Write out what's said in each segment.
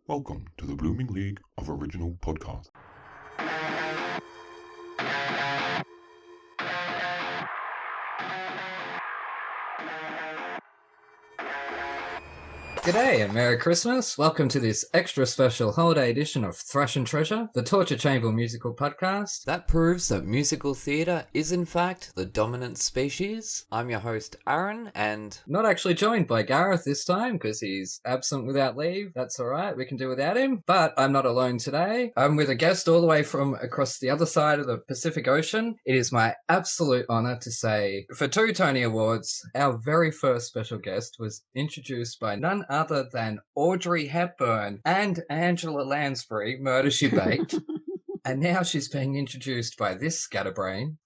Welcome to the Blooming League of Original Podcasts. G'day and Merry Christmas. Welcome to this extra special holiday edition of Thrash and Treasure, the Torture Chamber musical podcast. That proves that musical theatre is in fact the dominant species. I'm your host Aaron, and not actually joined by Gareth this time because he's absent without leave. That's alright, we can do without him. But I'm not alone today. I'm with a guest all the way from across the other side of the Pacific Ocean. It is my absolute honour to say, for 2 Tony Awards, our very first special guest was introduced by none other than Audrey Hepburn and Angela Lansbury, Murder She Baked. And now she's being introduced by this scatterbrain.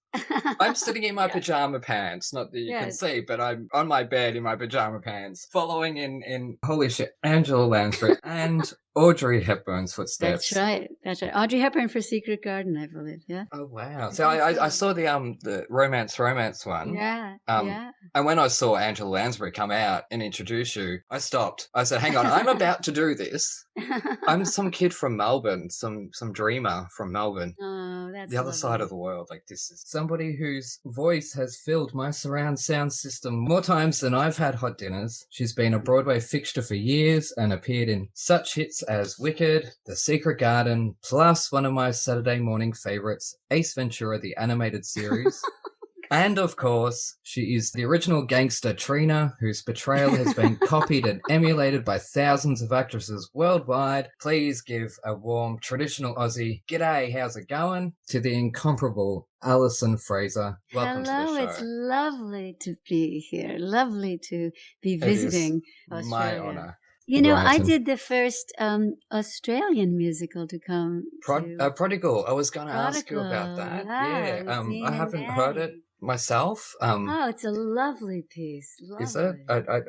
I'm sitting in my pyjama pants, not that you can see, but I'm on my bed in my pyjama pants, following in holy shit, Angela Lansbury and Audrey Hepburn's footsteps. That's right. Audrey Hepburn for Secret Garden, I believe, yeah? Oh, wow. So I saw the romance one. Yeah, And when I saw Angela Lansbury come out and introduce you, I stopped. I said, hang on, I'm about to do this. I'm some kid from Melbourne, some dreamer from Melbourne. Oh, that's the other lovely. side of the world. Like, this is somebody whose voice has filled my surround sound system more times than I've had hot dinners. She's been a Broadway fixture for years and appeared in such hits as Wicked, The Secret Garden, plus one of my Saturday morning favourites, Ace Ventura, the animated series. And, of course, she is the original gangster Trina, whose portrayal has been copied and emulated by thousands of actresses worldwide. Please give a warm, traditional Aussie, "G'day, how's it going?" to the incomparable Alison Fraser. Welcome Hello, to the show. it's lovely to be here. Lovely to be visiting Australia. My honour. You know, Right, I and- did the first Australian musical to come to... Prodigal. I was going to ask you about that. Prodigal, Yeah, with Dean I and haven't heard it Danny. myself. Oh, it's a lovely piece. Lovely. Is it?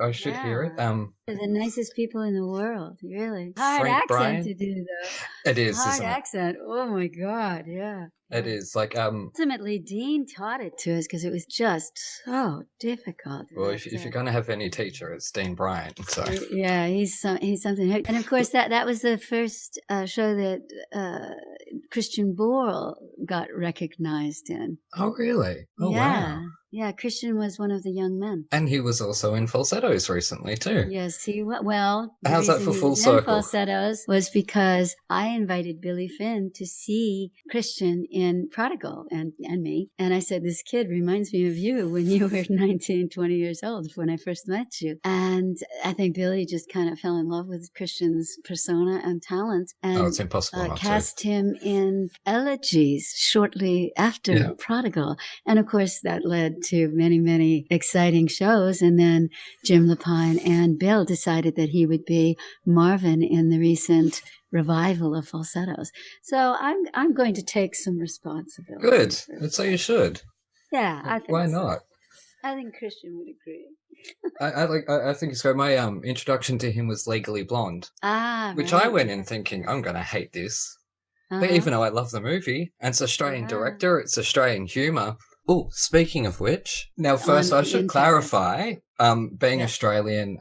I should hear it. They're the nicest people in the world, really. Hard Frank accent Bryan? to do, though. It is, Hard isn't it? accent. Oh, my God, yeah. It is. Like, Ultimately, Dean taught it to us because it was just so difficult. well, if you're going to have any teacher, it's Dean Bryant. So Yeah, he's something. And of course, that was the first show that Christian Borle got recognized in. Oh, really? Oh, yeah. wow. Yeah, Christian was one of the young men. And he was also in Falsettos recently, too. Yes, he was. Well, the How's that reason for he full was in circle? Falsettos was because I invited Billy Finn to see Christian in Prodigal and me. And I said, this kid reminds me of you when you were 19, 20 years old, when I first met you. And I think Billy just kind of fell in love with Christian's persona and talent. And Oh, it's impossible not to. cast him in Elegies shortly after Prodigal. And of course, that led to many, many exciting shows. And then Jim Lapine and Bill decided that he would be Marvin in the recent revival of Falsettos. So I'm going to take some responsibility. Good. for That's how you should. Yeah, I think Why so. not? I think Christian would agree. I think it's great. My introduction to him was Legally Blonde, which Right. I went in thinking, I'm going to hate this. But Uh-huh. even though I love the movie, and it's Australian Yeah. director, it's Australian humour. Oh, speaking of which, now first On I the should internet. clarify, being Yeah. Australian,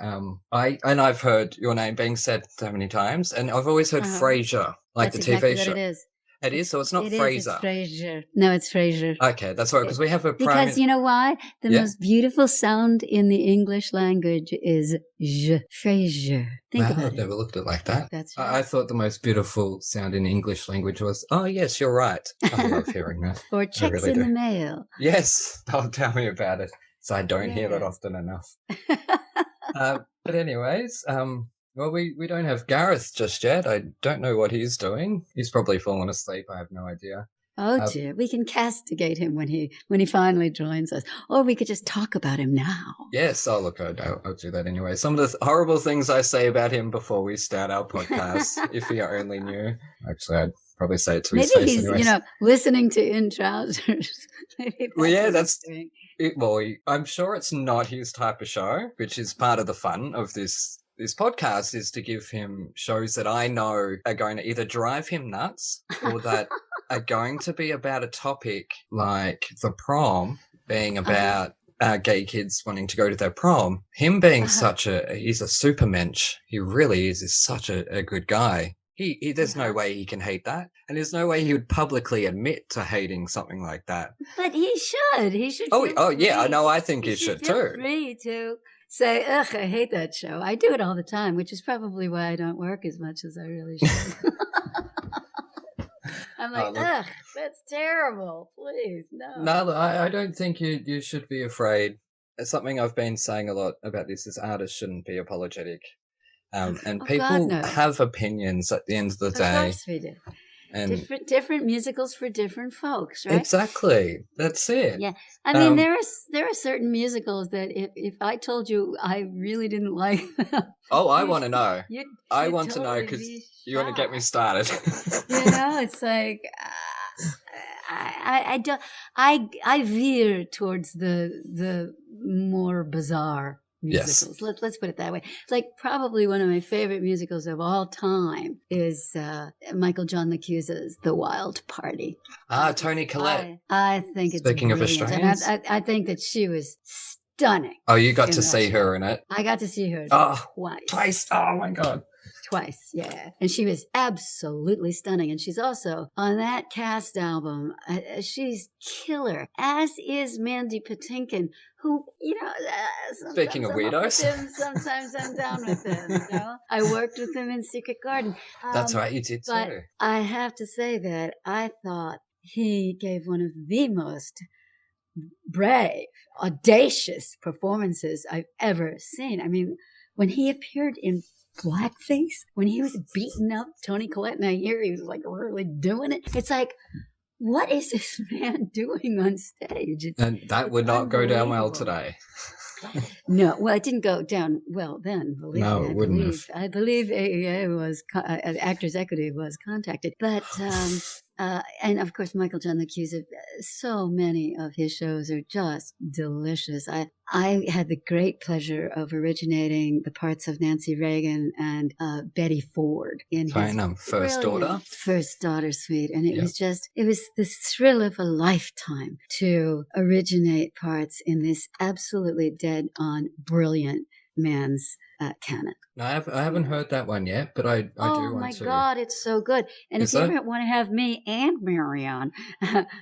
I've heard your name being said so many times, and I've always heard Uh-huh. Frasier, like That's the exactly TV show. what it is. It is, so it's not It is, Fraser. it's Fraser. No, it's Fraser. Okay, that's right, because we have a Because you know why? The Yeah. most beautiful sound in the English language is je, Fraser. Think Wow, about I've it. never looked at it like that. That's I right. thought the most beautiful sound in English language was, oh, yes, you're right. I love hearing that. Or checks really in do. the mail. Yes, don't tell me about it. So I don't hear that Yeah. often enough. But anyways, well, we don't have Gareth just yet. I don't know what he's doing. He's probably fallen asleep. I have no idea. Oh dear, we can castigate him when he finally joins us, or we could just talk about him now. Yes, oh look, I'll do that anyway. Some of the horrible things I say about him before we start our podcast, if he only knew. Actually, I'd probably say it to his Maybe face he's anyways. listening to In Trousers. Maybe Well, yeah, what that's- he's doing. I'm sure it's not his type of show, which is part of the fun of this podcast, is to give him shows that I know are going to either drive him nuts or that are going to be about a topic like the prom being about gay kids wanting to go to their prom. Him being he's a super mensch. He really is. He's such a good guy. There's no way he can hate that. And there's no way he would publicly admit to hating something like that. But he should. He should. Yeah, I know. I think he should feel too. Free to say, ugh, I hate that show. I do it all the time, which is probably why I don't work as much as I really should. I'm like, ugh, that's terrible. Please, no. No, I don't think you should be afraid. It's something I've been saying a lot about this is artists shouldn't be apologetic. And people have opinions at the end of the day. Of course we do. And different musicals for different folks, right? Exactly. That's it. Yeah. I mean, there are certain musicals that if I told you I really didn't like them. Oh, I want to know. I want to know because you want to get me started. It's like I veer towards the more bizarre musicals. Yes. Let's put it that way. Like probably one of my favorite musicals of all time is Michael John LaChiusa's The Wild Party. Toni Collette. I think it's Speaking brilliant. of Australians, and I think that she was stunning. Oh, you got to see her in it. I got to see her twice. Oh my God. Twice, yeah. And she was absolutely stunning. And she's also on that cast album. She's killer, as is Mandy Patinkin, who, speaking of weirdos, sometimes I'm down with him. I worked with him in Secret Garden. That's right, you did but too. I have to say that I thought he gave one of the most brave, audacious performances I've ever seen. I mean, when he appeared in blackface, when he was beating up Toni Collette, and I hear he was like really doing it. It's like, what is this man doing on stage? And that would not go down well today. No, well, it didn't go down well then. It wouldn't have. I believe AEA was Actors Equity was contacted, but and of course Michael John LaChiusa. So many of his shows are just delicious. I had the great pleasure of originating the parts of Nancy Reagan and Betty Ford in his First Daughter suite, and it was the thrill of a lifetime to originate parts in this absolutely dead-on brilliant man's canon. No, I haven't heard that one yet, but I do want to. Oh my God, it's so good. And if you ever want to have me and Mary on,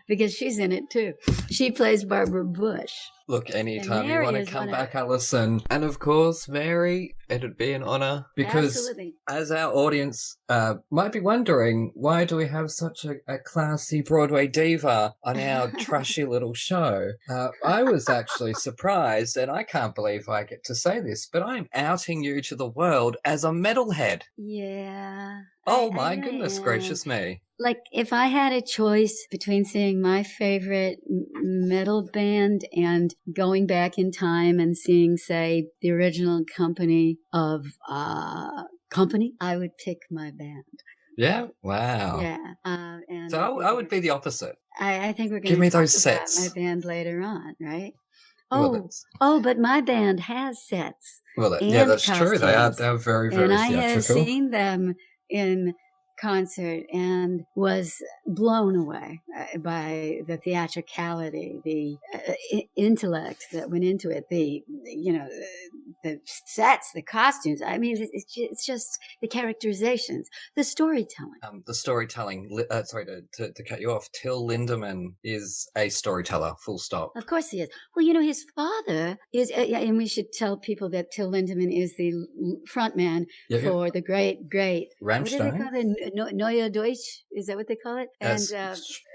because she's in it too. She plays Barbara Bush. Look, anytime you want to come back, Alison. And of course, Mary, it'd be an honor. Because as our audience might be wondering, why do we have such a classy Broadway diva on our trashy little show? I was actually surprised, and I can't believe I get to say this, but I'm outing you to the world as a metalhead. Yeah. Oh my goodness gracious me. Like, if I had a choice between seeing my favorite metal band and going back in time and seeing, say, the original Company of Company, I would pick my band. Yeah? Wow. Yeah. And so I would be the opposite. I think we're going to give me those talk sets. about my band later on, right? But my band has sets. Well, that's true. They're very, very and theatrical. I have seen them in concert and was blown away by the theatricality, the intellect that went into it, the sets, the costumes. I mean, it's just the characterizations, the storytelling. Sorry to cut you off. Till Lindemann is a storyteller, full stop. Of course he is. Well, his father is, and we should tell people that Till Lindemann is the frontman for the great Rammstein. What do they call it? Neue Deutsch, is that what they call it? Yes.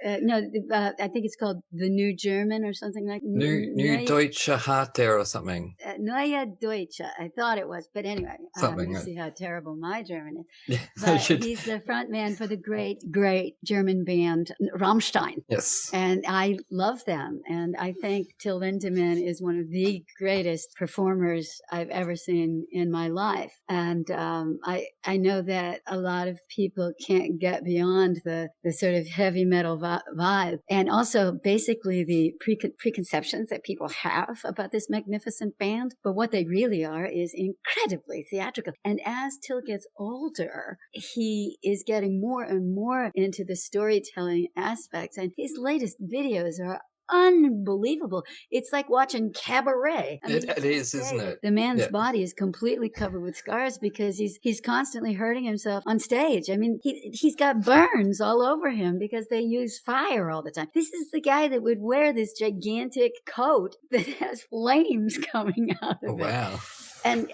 And I think it's called the New German or something like New Deutsche Harte or something. Neue Deutsche, I thought it was, but anyway, you see how terrible my German is. But he's the front man for the great, great German band Rammstein. Yes, and I love them, and I think Till Lindemann is one of the greatest performers I've ever seen in my life, and I know that a lot of people can't get beyond the sort of heavy metal vibe, and also basically the preconceptions that people have about this magnificent band. But what they really are is incredibly theatrical. And as Till gets older, he is getting more and more into the storytelling aspects, and his latest videos are unbelievable. It's like watching cabaret. I mean, it is, isn't it? The man's Yeah. body is completely covered with scars because he's constantly hurting himself on stage. I mean, he's got burns all over him because they use fire all the time. This is the guy that would wear this gigantic coat that has flames coming out of it. Wow. And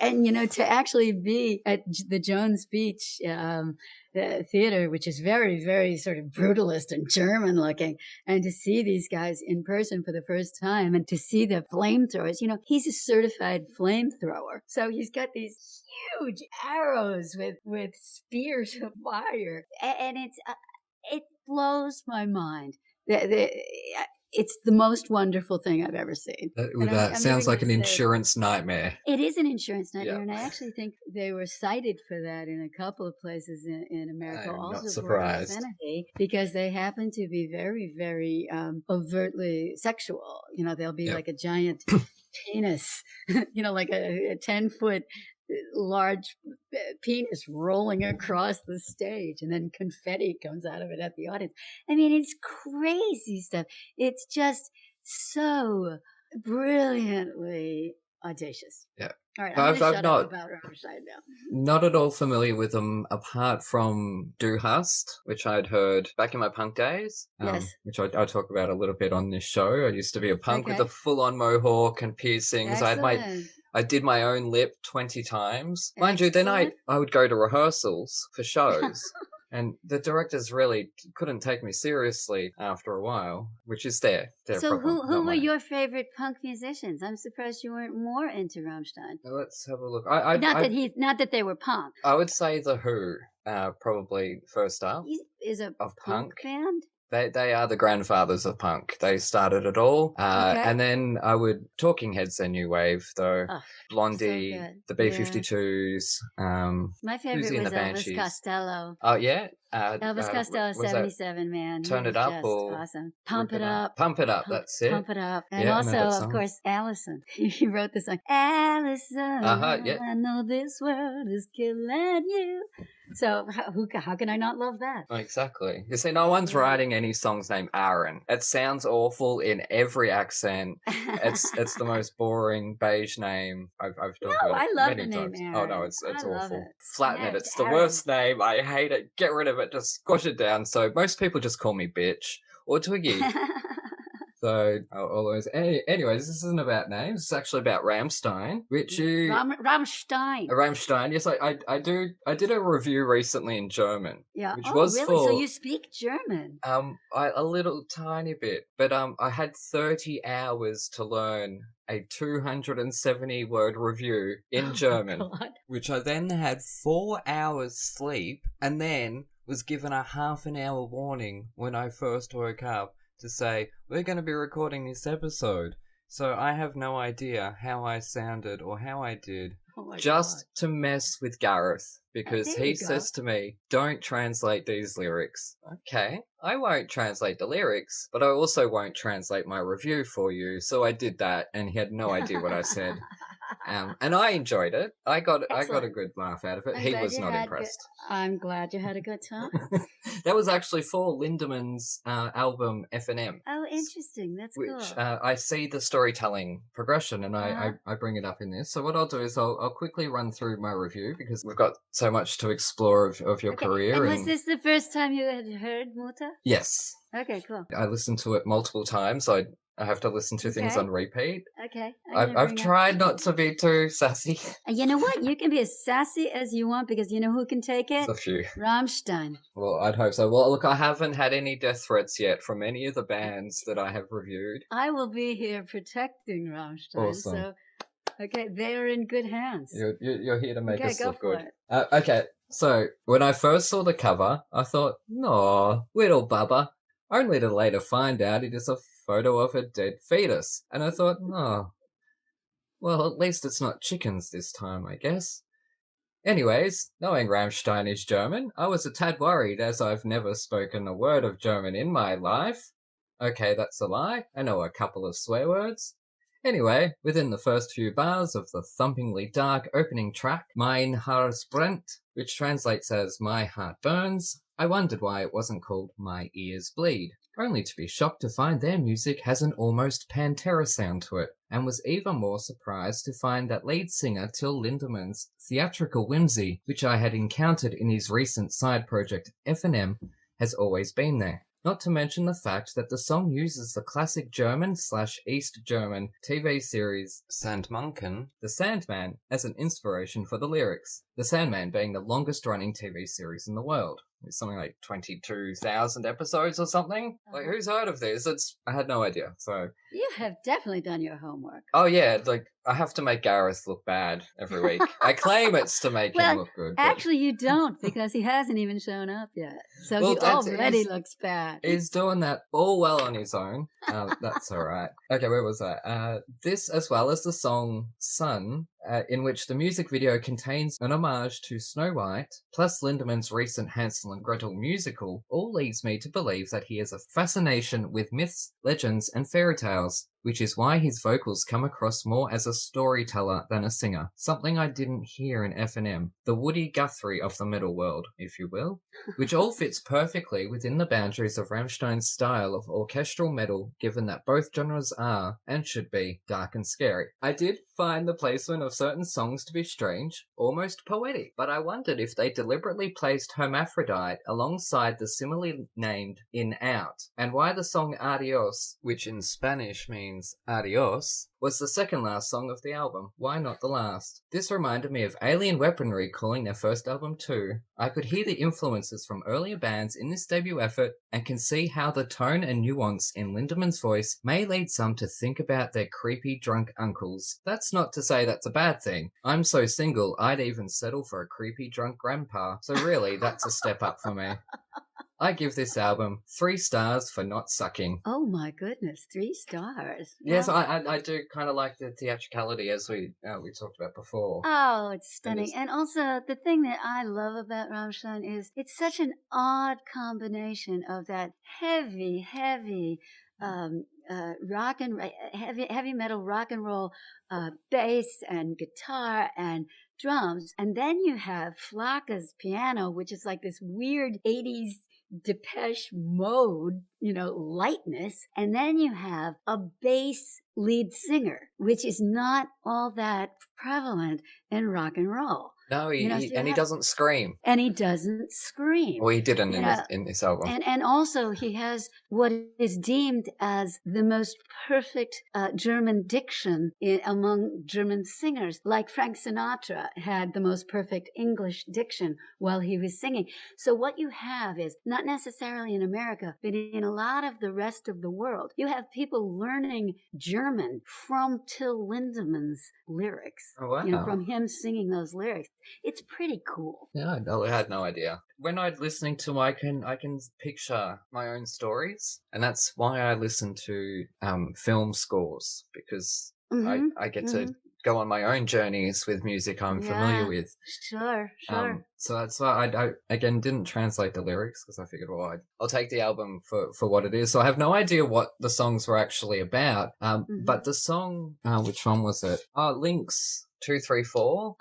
to actually be at the Jones Beach theater, which is very, very sort of brutalist and German looking, and to see these guys in person for the first time and to see the flamethrowers, he's a certified flamethrower. So he's got these huge arrows with spears of fire. And it blows my mind. It's the most wonderful thing I've ever seen. That sounds like an insurance nightmare. It is an insurance nightmare, and I actually think they were cited for that in a couple of places in America. I'm also not surprised. For obscenity, because they happen to be very, very overtly sexual. They'll be like a giant penis, like a 10-foot large penis rolling across the stage, and then confetti comes out of it at the audience. I mean, it's crazy stuff. It's just so brilliantly audacious. Yeah. All right, I'm going to shut up about Rammstein now. Not at all familiar with them, apart from Du Hast, which I'd heard back in my punk days. Yes. Which I talk about a little bit on this show. I used to be a punk with a full-on mohawk and piercings. Excellent. I did my own lip 20 times. Mind you, then I would go to rehearsals for shows. And the directors really couldn't take me seriously after a while, which is their So problem. who were your favorite punk musicians? I'm surprised you weren't more into Rammstein. Now let's have a look. Not that they were punk. I would say The Who, probably first up. Is a punk band? They are the grandfathers of punk. They started it all. And then Talking Heads, their new wave, though. Oh, Blondie, so the B-52s. My favorite was Elvis Costello. Oh, yeah? Elvis Costello, 77, man. Turn It Up or... Awesome. Pump It Up. Pump It Up, that's it. Pump It Up. And also, of course, Alison. He wrote the song, Alison, I know this world is killing you. So how can I not love that? Exactly. You see, no one's writing any songs named Aaron. It sounds awful in every accent. It's the most boring beige name I've talked about. I love many the times. name Oh Aaron. no, it's awful. It. Flatten it. It's the worst name. I hate it. Get rid of it. Just squash it down. So most people just call me bitch or Twiggy. So, anyways, this isn't about names. It's actually about Rammstein, which you... Rammstein. Rammstein, yes. I did a review recently in German. Yeah. Which was really? for... So you speak German? A little tiny bit. But I had 30 hours to learn a 270-word review in German. God. Which I then had 4 hours sleep, and then was given a half an hour warning when I first woke up to say, we're going to be recording this episode. So I have no idea how I sounded or how I did. Just to mess with Gareth, because he says to me, don't translate these lyrics. Okay, I won't translate the lyrics, but I also won't translate my review for you. So I did that, and he had no idea what I said. And I enjoyed it. I got a good laugh out of it. He was not impressed. I'm glad you had a good time. That was actually for Lindemann's album F&M. Oh, interesting. That's cool. Which I see the storytelling progression, and I bring it up in this. So what I'll do is I'll quickly run through my review, because we've got so much to explore of your career. And was this the first time you had heard Mutter? Yes. Okay, cool. I listened to it multiple times. I have to listen to things on repeat. Okay. I've tried not to be too sassy. You know what? You can be as sassy as you want, because you know who can take it? There's a few. Rammstein. Well, I'd hope so. Well, look, I haven't had any death threats yet from any of the bands that I have reviewed. I will be here protecting Rammstein. Awesome. So, okay, they are in good hands. You're here to make us look good. It. Okay, so when I first saw the cover, I thought, no, little bubba. Only to later find out it is a photo of a dead fetus. And I thought, oh, well, at least it's not chickens this time, I guess. Anyways, knowing Rammstein is German, I was a tad worried, as I've never spoken a word of German in my life. Okay, that's a lie. I know a couple of swear words. Anyway, within the first few bars of the thumpingly dark opening track, Mein Herz brennt, which translates as My Heart Burns, I wondered why it wasn't called My Ears Bleed. only to be shocked to find their music has an almost Pantera sound to it, and was even more surprised to find that lead singer Till Lindeman's theatrical whimsy, which I had encountered in his recent side project F&M, has always been there. Not to mention the fact that the song uses the classic German/East German TV series Sandmanken, The Sandman, as an inspiration for the lyrics. The Sandman being the longest running TV series in the world. It's something like 22,000 episodes or something. Like, who's heard of this? I had no idea. So you have definitely done your homework. Oh yeah, like I have to make Gareth look bad every week. I claim it's to make him look good. But... Actually, you don't, because he hasn't even shown up yet. So he already looks bad. He's doing that all well on his own. That's all right. Okay, where was I? This, as well as the song Sun, in which the music video contains an homage to Snow White, plus Lindeman's recent Hansel and Gretel musical, all leads me to believe that he has a fascination with myths, legends, and fairy tales, which is why his vocals come across more as a storyteller than a singer, something I didn't hear in F&M, the Woody Guthrie of the metal world, if you will, which all fits perfectly within the boundaries of Rammstein's style of orchestral metal, given that both genres are, and should be, dark and scary. I did find the placement of certain songs to be strange, almost poetic, but I wondered if they deliberately placed Hermaphrodite alongside the similarly named In Out, and why the song Adios, which in Spanish means adios, was the second last song of the album. Why not the last? This reminded me of Alien Weaponry calling their first album too. I could hear the influences from earlier bands in this debut effort and can see how the tone and nuance in Lindeman's voice may lead some to think about their creepy drunk uncles. That's not to say that's a bad thing. I'm so single, I'd even settle for a creepy drunk grandpa. So really, that's a step up for me. I give this album 3 stars for not sucking. Oh my goodness, 3 stars. Yes, I do kind of like the theatricality, as we talked about before. Oh, it's stunning. And also, the thing that I love about Rammstein is it's such an odd combination of that heavy heavy metal rock and roll bass and guitar and drums, and then you have Flaka's piano, which is like this weird 80s Depeche Mode, lightness, and then you have a bass lead singer, which is not all that prevalent in rock and roll. No, he doesn't scream. And he doesn't scream. Well, he didn't in this album. And also he has what is deemed as the most perfect German diction among German singers. Like Frank Sinatra had the most perfect English diction while he was singing. So what you have is, not necessarily in America, but in a lot of the rest of the world, you have people learning German from Till Lindeman's lyrics. Oh, wow. From him singing those lyrics. It's pretty cool. Yeah, I had no idea. When I'm listening to, I can picture my own stories, and that's why I listen to film scores, because I get to go on my own journeys with music I'm familiar with. Sure. So that's why I again didn't translate the lyrics, because I figured, well, I'll take the album for what it is. So I have no idea what the songs were actually about. But the song, which one was it? Links 234.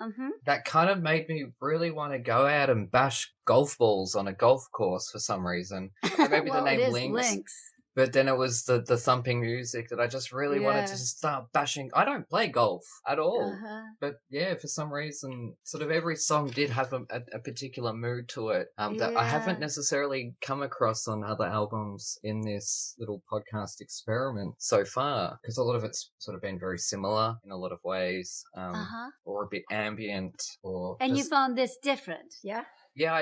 That kind of made me really want to go out and bash golf balls on a golf course for some reason. Maybe well, the name it is Links. But then it was the thumping music that I just really wanted to just start bashing. I don't play golf at all. But yeah, for some reason, sort of every song did have a particular mood to it that I haven't necessarily come across on other albums in this little podcast experiment so far. Because a lot of it's sort of been very similar in a lot of ways, or a bit ambient. And you found this different, yeah? Yeah,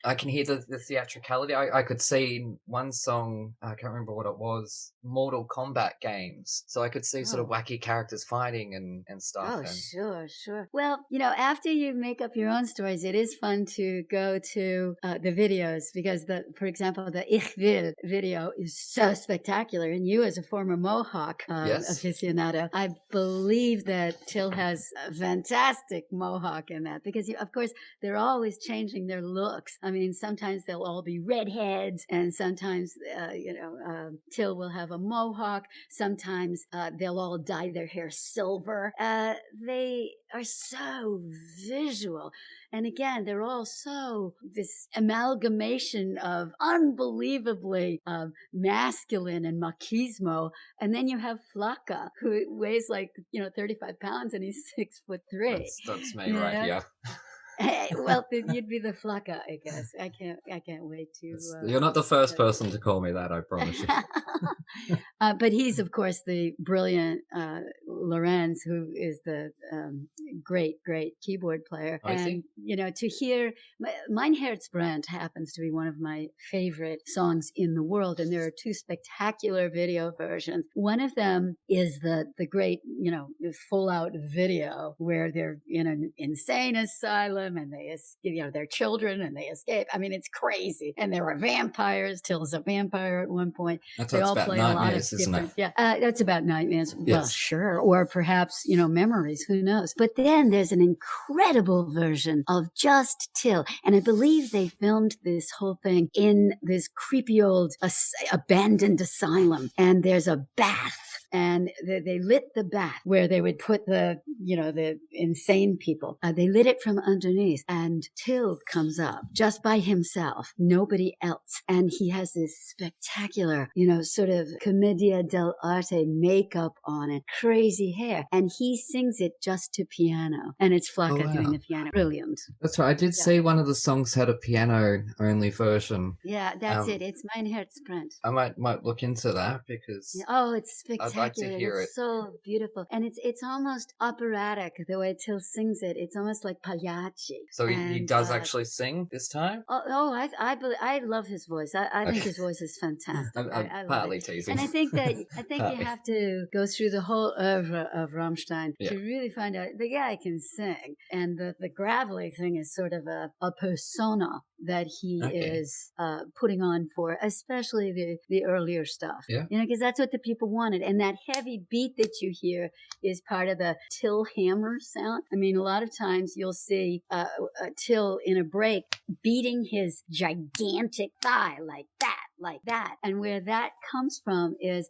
I can hear the theatricality. I could see in one song, I can't remember what it was, Mortal Kombat games. So I could see sort of wacky characters fighting and stuff. Oh, sure. Well, after you make up your own stories, it is fun to go to the videos, because for example, the Ich Will video is so spectacular. And you, as a former Mohawk aficionado, I believe that Till has a fantastic Mohawk in that, because of course they're always changing changing their looks. I mean, sometimes they'll all be redheads, and sometimes, Till will have a mohawk. Sometimes they'll all dye their hair silver. They are so visual. And again, they're all so this amalgamation of unbelievably masculine and machismo. And then you have Flaka, who weighs 35 pounds, and he's 6'3". That's me, right here. Well, you'd be the Flaka, I guess. I can't wait to. You're not the first person to call me that, I promise you. But he's, of course, the brilliant Lorenz, who is the great keyboard player. I see. To hear Mein Herz brennt happens to be one of my favorite songs in the world, and there are two spectacular video versions. One of them is the great, full out video where they're in an insane asylum and they, they're children and they escape. I mean, it's crazy. And there are vampires. Till's a vampire at one point. They all play a lot of different. Yeah, that's about nightmares. Yes. Well, sure. Or perhaps, memories. Who knows? But then there's an incredible version of just Till. And I believe they filmed this whole thing in this creepy old abandoned asylum. And there's a bath. And they lit the bath where they would put the insane people. They lit it from underneath, and Till comes up just by himself, nobody else. And he has this spectacular, sort of commedia dell'arte makeup on it, crazy hair. And he sings it just to piano. And it's Flaka doing the piano. Brilliant. That's right. I did see one of the songs had a piano-only version. Yeah, that's it. It's Mein Herz brennt. I might look into that because... it's spectacular. I'd like to hear it. It's so beautiful. And it's almost operatic, the way Till sings it. It's almost like Pagliacci. So he does actually sing this time? I love his voice. I think his voice is fantastic. I'm partly teasing. And I think you have to go through the whole oeuvre of Rammstein to really find out the guy can sing. And the gravelly thing is sort of a persona that he is putting on for, especially the earlier stuff. Yeah. Because that's what the people wanted. And that heavy beat that you hear is part of the Till hammer sound. I mean, a lot of times you'll see Till in a break beating his gigantic thigh like that. And where that comes from is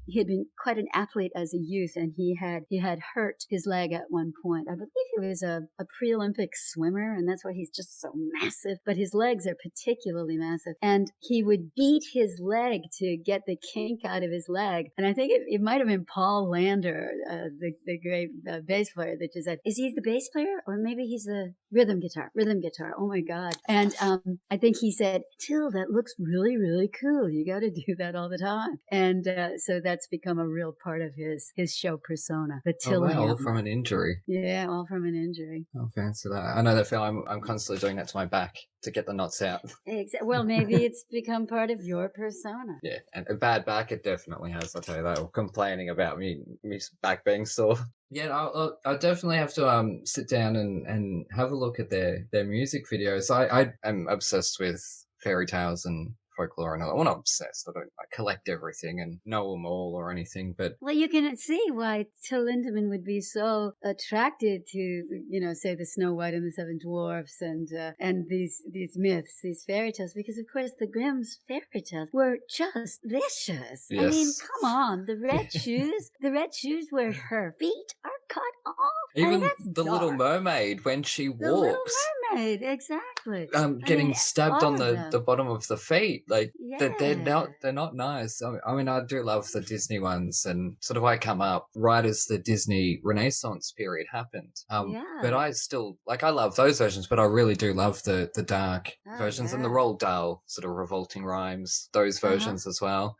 he had been quite an athlete as a youth, and he had hurt his leg at one point. I believe he was a pre-Olympic swimmer, and that's why he's just so massive. But his legs are particularly massive. And he would beat his leg to get the kink out of his leg. And I think it might have been Paul Lander, the great bass player, that just said, is he the bass player? Or maybe he's the rhythm guitar. Oh my God. And I think he said, Till, that looks really, really cool. You got to do that all the time. And so that's become a real part of his show persona. The Till all from an injury. Yeah, all from an injury. Oh, fancy that. I know that feel. I'm constantly doing that to my back to get the knots out. Well, maybe it's become part of your persona. Yeah, and a bad back it definitely has, I'll tell you that. Or complaining about me back being sore. Yeah, I'll definitely have to sit down and have a look at their music videos. I am obsessed with fairy tales and folklore and all that. Well, not obsessed. I don't collect everything and know them all or anything, but... Well, you can see why Till Lindemann would be so attracted to, say the Snow White and the Seven Dwarfs and these myths, these fairy tales, because of course the Grimm's fairy tales were just vicious. Yes. I mean, come on, the red shoes where her feet are cut off. Even that's the dark. Little Mermaid, when she walks... The Little Mermaid, exactly. Getting stabbed on the bottom of the feet. Like, Yeah. they're not nice. I mean, I do love the Disney ones, and sort of I come up right as the Disney Renaissance period happened. But I still, I love those versions, but I really do love the dark versions and the Roald Dahl sort of revolting rhymes, those versions as well.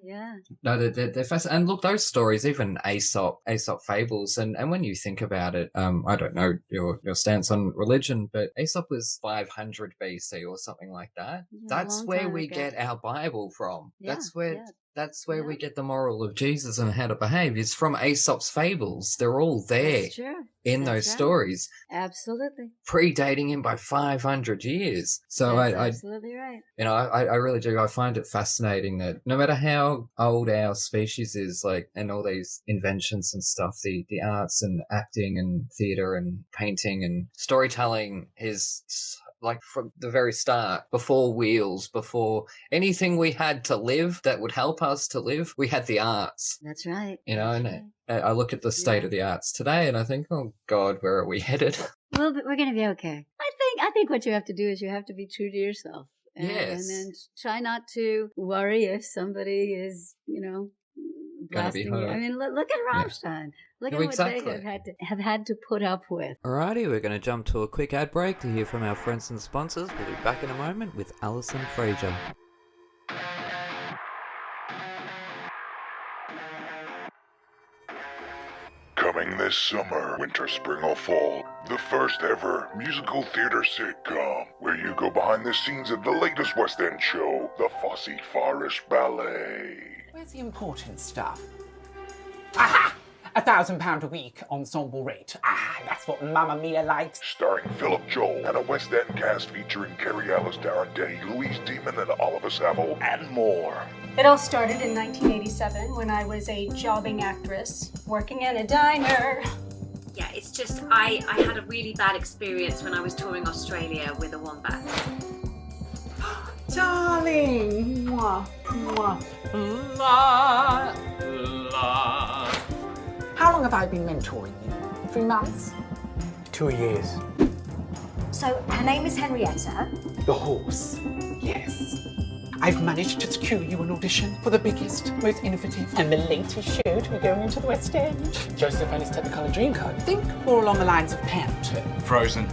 Yeah. No, they're fascinating. And look, those stories, even Aesop fables, and when you think about it, I don't know your stance on religion, but Aesop was 500 BC or something like that. Yeah, That's where we get our Bible from. Yeah, That's where yeah. That's where we get the moral of Jesus and how to behave. It's from Aesop's fables. They're all there That's true. in those stories, Absolutely. predating him by 500 years. So That's I absolutely right. I really do. I find it fascinating that no matter how old our species is, like, and all these inventions and stuff, the arts and acting and theatre and painting and storytelling is like from the very start, before wheels, before anything we had to live that would help us to live, we had the arts. That's right. I look at the state of the arts today and I think, oh God, where are we headed? Well, but we're going to be okay. I think what you have to do is you have to be true to yourself. And then try not to worry if somebody is, blasting you. I mean, look at Rammstein. Look at what they have had to put up with. Alrighty, we're going to jump to a quick ad break to hear from our friends and sponsors. We'll be back in a moment with Alison Fraser. Coming this summer, winter, spring, or fall, the first ever musical theater sitcom, where you go behind the scenes of the latest West End show, the Fosse Forest Ballet. Where's the important stuff? Aha! £1,000 a week ensemble rate. That's what Mamma Mia likes. Starring Philip Joel and a West End cast featuring Kerry Ellis, Darren Day, Louise Demon, and Oliver Saville, and more. It all started in 1987 when I was a jobbing actress working at a diner. Yeah, it's just I had a really bad experience when I was touring Australia with a wombat. Darling! Mwah, mwah. La, la. How long have I been mentoring you? 3 months? 2 years. So her name is Henrietta. The horse. Yes. I've managed to secure you an audition for the biggest, most innovative, and the latest show to be going into the West End. Joseph and his Technicolor Dreamcoat. Think more along the lines of Panto. Frozen.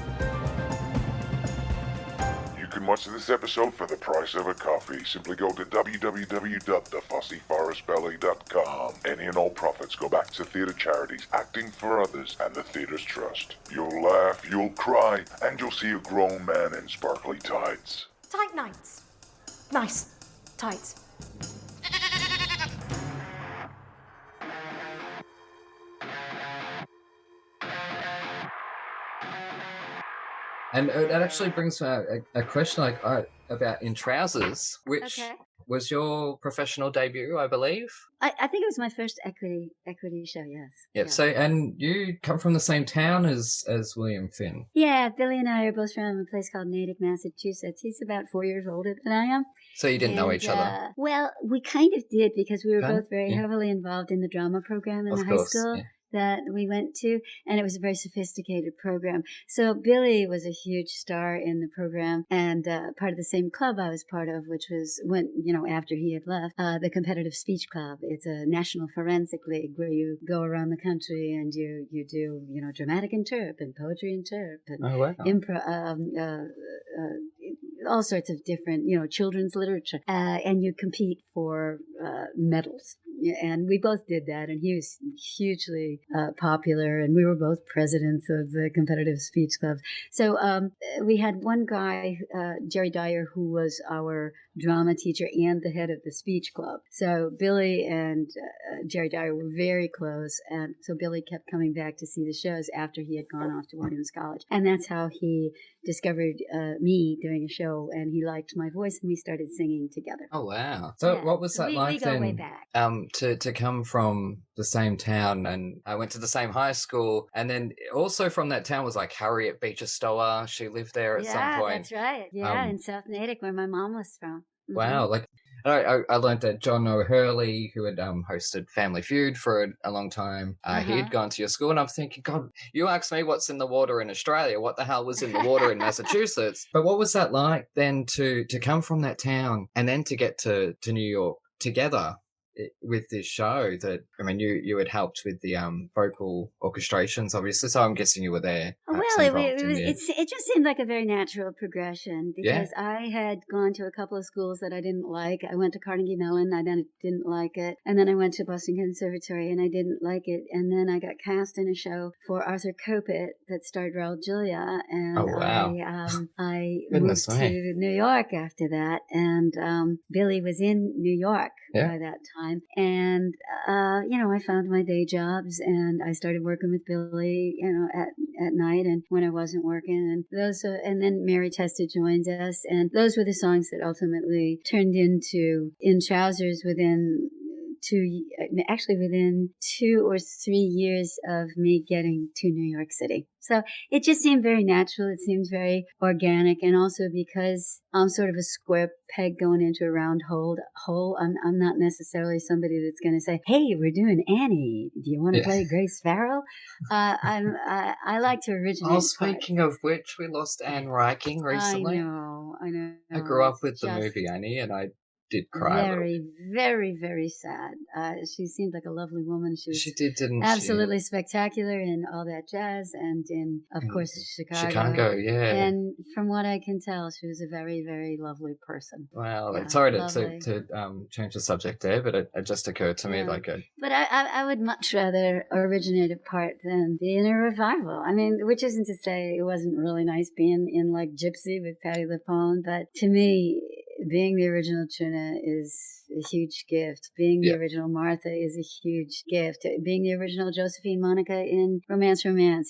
You can watch this episode for the price of a coffee. Simply go to www.thefosseforestballet.com. Any and all profits go back to theatre charities, Acting for Others, and the Theatre's Trust. You'll laugh, you'll cry, and you'll see a grown man in sparkly tights. Tight nights. Nice tights. And it actually brings me a question about In Trousers, which was your professional debut, I believe. I think it was my first equity show, yes. Yeah. So, and you come from the same town as William Finn. Yeah, Billy and I are both from a place called Natick, Massachusetts. He's about 4 years older than I am. So you didn't know each other? Well, we kind of did because we were both very heavily involved in the drama program in the high school. Yeah. That we went to, and it was a very sophisticated program. So Billy was a huge star in the program, and part of the same club I was part of, which was when, after he had left, the Competitive Speech Club. It's a national forensic league where you go around the country and you do, dramatic interp and poetry interp and all sorts of different, children's literature, and you compete for medals. And we both did that, and he was hugely popular, and we were both presidents of the Competitive Speech Club. So we had one guy, Jerry Dyer, who was our drama teacher and the head of the speech club. So Billy and Jerry Dyer were very close, and so Billy kept coming back to see the shows after he had gone off to Williams College. And that's how he discovered me doing a show, and he liked my voice, and we started singing together. Oh, wow. So what was that like then? We go way back. To come from the same town, and I went to the same high school, and then also from that town was like Harriet Beecher Stower. She lived there at some point. That's right. Yeah, in South Natick, where my mom was from. Mm-hmm. Wow, like I learned that John O'Hurley, who had hosted Family Feud for a long time, he had gone to your school, and I'm thinking, God, you asked me what's in the water in Australia. What the hell was in the water in Massachusetts? But what was that like then to come from that town and then to get to New York together? with this show that, I mean, you had helped with the vocal orchestrations, obviously, so I'm guessing you were there. Well, it just seemed like a very natural progression because I had gone to a couple of schools that I didn't like. I went to Carnegie Mellon, I then didn't like it, and then I went to Boston Conservatory, and I didn't like it, and then I got cast in a show for Arthur Kopit that starred Raul Julia, and I moved to New York after that, and Billy was in New York by that time, and I found my day jobs, and I started working with Billy, at night and when I wasn't working, and then Mary Testa joined us, and those were the songs that ultimately turned into In Trousers within 2 or 3 years of me getting to New York City. So it just seemed very natural. It seemed very organic. And also because I'm sort of a square peg going into a round hole, I'm not necessarily somebody that's going to say, hey, we're doing Annie. Do you want to play Grace Farrell? I like to originate. Oh, speaking of which, we lost Anne Reiking recently. I know. I grew up with the movie Annie, and I did cry. Very, very, very sad. She seemed like a lovely woman. She did, didn't she? Absolutely spectacular in All That Jazz and in, of course, Chicago. Chicago, yeah. And from what I can tell, she was a very, very lovely person. Well, sorry to change the subject there, but it just occurred to me But I would much rather originate a part than be in a revival. I mean, which isn't to say it wasn't really nice being in like Gypsy with Patti LuPone, but to me, being the original Tuna is a huge gift. Being the original Martha is a huge gift. Being the original Josephine Monica in Romance,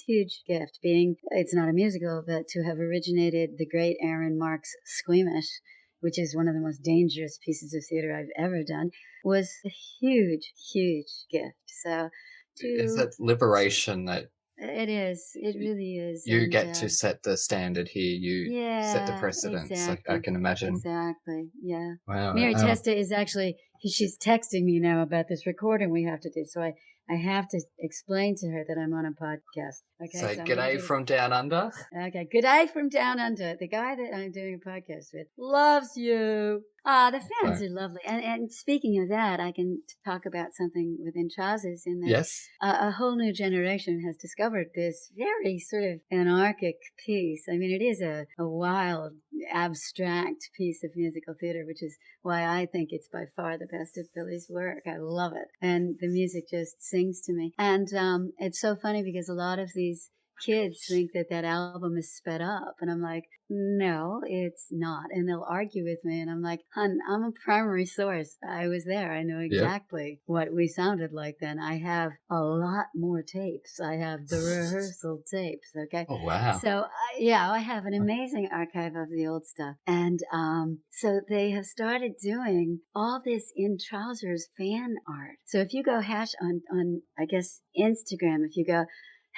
huge gift. It's not a musical, but to have originated the great Aaron Marks' Squeamish, which is one of the most dangerous pieces of theater I've ever done, was a huge, huge gift. So it's that liberation that it is. It really is. You get to set the standard here. You set the precedence. Exactly. I can imagine. Exactly. Yeah. Wow. Mary Testa is actually, she's texting me now about this recording we have to do. So I have to explain to her that I'm on a podcast. Okay. So g'day from Down Under. Okay. G'day from Down Under. The guy that I'm doing a podcast with loves you. The fans are lovely. And speaking of that, I can talk about something within Trousers in that a whole new generation has discovered this very sort of anarchic piece. I mean, it is a wild, abstract piece of musical theater, which is why I think it's by far the best of Billy's work. I love it. And the music just sings to me. And it's so funny because a lot of these kids think that album is sped up, and I'm like, no, it's not. And they'll argue with me, and I'm like, hun, I'm a primary source. I was there. I know exactly what we sounded like then. I have a lot more tapes. I have the rehearsal tapes. Okay. Oh wow. So I have an amazing archive of the old stuff, and so they have started doing all this In Trousers fan art. So if you go on I guess Instagram, if you go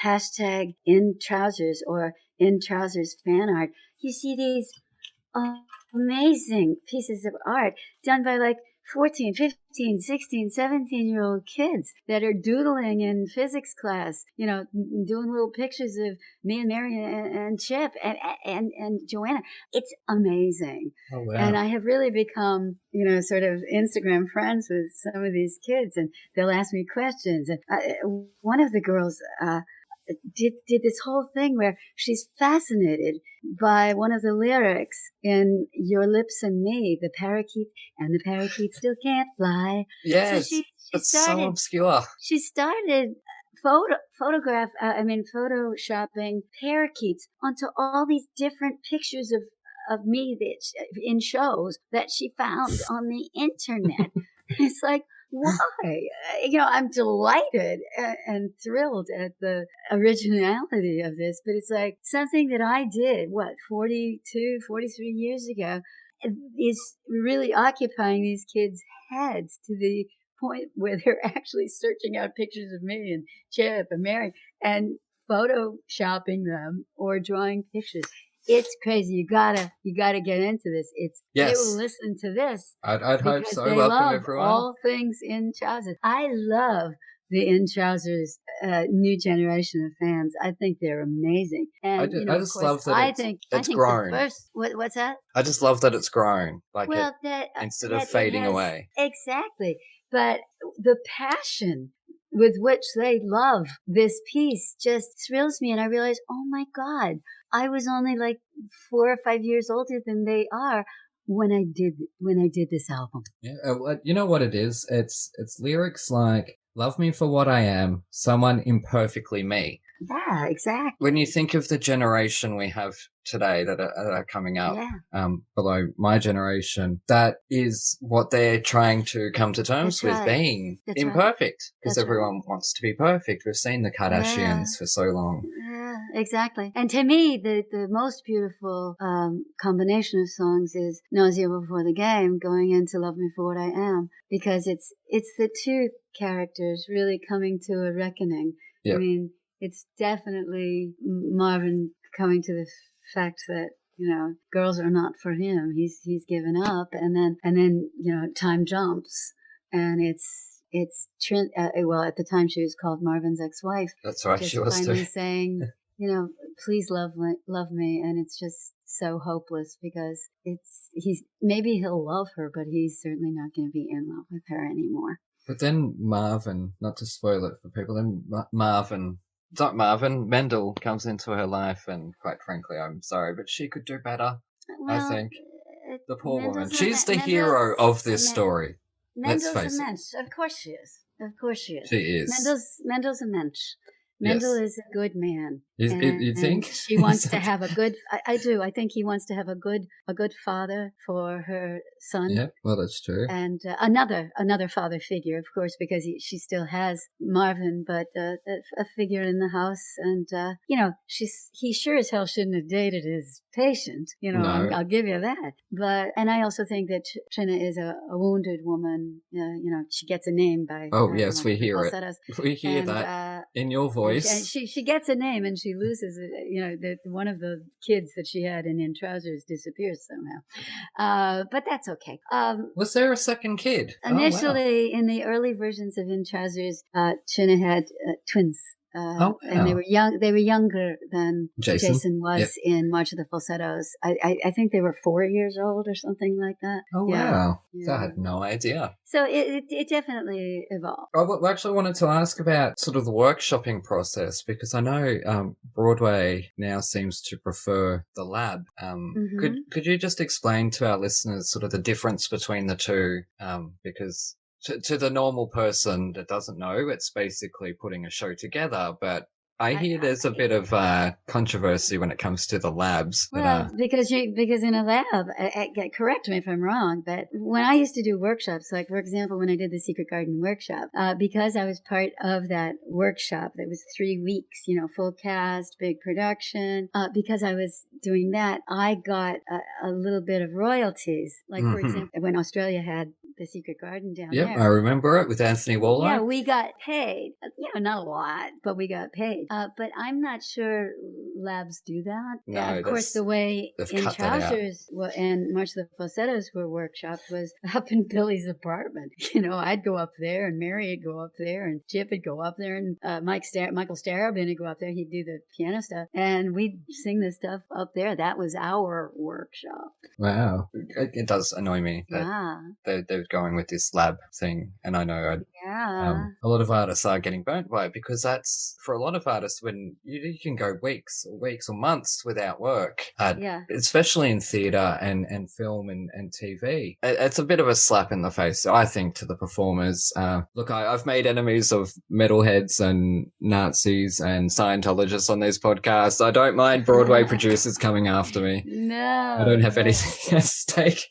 hashtag In Trousers or In Trousers fan art, you see these amazing pieces of art done by like 14, 15, 16, 17-year-old kids that are doodling in physics class, doing little pictures of me and Mary and Chip and Joanna. It's amazing. Oh, wow. And I have really become, sort of Instagram friends with some of these kids, and they'll ask me questions. And one of the girls did this whole thing where she's fascinated by one of the lyrics in Your Lips and Me, the parakeet and the parakeet still can't fly. Yes, so it's so obscure. She started photoshopping parakeets onto all these different pictures of me in shows that she found on the internet. It's like, why? I'm delighted and thrilled at the originality of this, but it's like something that I did, 42, 43 years ago, is really occupying these kids' heads to the point where they're actually searching out pictures of me and Chip and Mary and photoshopping them or drawing pictures. It's crazy. You gotta get into this. They will listen to this. I'd hope so. They Welcome love everyone. all things In Trousers. I love the In Trousers new generation of fans. I think they're amazing. And I just love that it's grown. What's that? I just love that it's grown. Instead of fading away. Exactly. but the passion with which they love this piece just thrills me. And I realize, oh my God, I was only like 4 or 5 years older than they are when I did this album. Yeah, you know what it is? It's lyrics like "Love me for what I am, someone imperfectly me." Yeah, exactly. When you think of the generation we have today that are coming up, below my generation, that is what they're trying to come to terms with, being imperfect, because everyone wants to be perfect. We've seen the Kardashians for so long. Yeah, exactly. And to me, the most beautiful combination of songs is Nausea Before the Game, going into Love Me for What I Am, because it's the two characters really coming to a reckoning. Yep. I mean, it's definitely Marvin coming to the fact that, girls are not for him. He's given up, and then time jumps, and it's well, at the time she was called Marvin's ex-wife. That's right, just she was finally too. saying, please love me, and it's just so hopeless because maybe he'll love her, but he's certainly not going to be in love with her anymore. But then Marvin, not to spoil it for people, then Mendel comes into her life, and quite frankly, I'm sorry, but she could do better. Well, I think the poor woman. She's the hero of this story. Mendel's Let's face a mensch. Of course she is. She is. Mendel's a mensch. Mendel is a good man. You think? She wants to have a good. I do. I think he wants to have a good father for her son. Yeah, well, that's true. And another father figure, of course, because she still has Marvin, but a figure in the house. And he sure as hell shouldn't have dated his patient. No. I'll give you that. And I also think that Trina is a wounded woman. She gets a name by. Oh yes, we hear falsettos. it. We hear that in your voice. And she gets a name, and she loses it. That one of the kids that she had in Trousers disappears somehow. But that's okay. Was there a second kid? Initially, in the early versions of In Trousers, Trina had twins. And they were young. They were younger than Jason was in March of the Falsettos. I think they were 4 years old or something like that. Oh wow! Yeah. I had no idea. So it definitely evolved. I actually wanted to ask about sort of the workshopping process, because I know Broadway now seems to prefer the lab. Could you just explain to our listeners sort of the difference between the two? Because to the normal person that doesn't know, it's basically putting a show together, but I hear there's a bit of controversy when it comes to the labs. Well, because in a lab, correct me if I'm wrong, but when I used to do workshops, like for example, when I did the Secret Garden workshop, because I was part of that workshop, that was 3 weeks, full cast, big production. Because I was doing that, I got a little bit of royalties. Like for example, when Australia had the Secret Garden down there. I remember it with Anthony Warlock. Yeah, we got paid. Not a lot, but we got paid. But I'm not sure labs do that. No, of course, the way In Trousers and March of the Falsettos were workshopped was up in Billy's apartment. I'd go up there, and Mary would go up there, and Chip would go up there, and Michael Starobin would go up there. He'd do the piano stuff, and we'd sing this stuff up there. That was our workshop. Wow. It does annoy me that they're going with this lab thing, and I know a lot of artists are getting burnt by it, because that's, for a lot of artists, when you can go weeks or months without work, especially in theatre and film and TV. It's a bit of a slap in the face, I think, to the performers. Look, I've made enemies of metalheads and Nazis and Scientologists on this podcast. I don't mind Broadway producers coming after me. No. I don't have anything at stake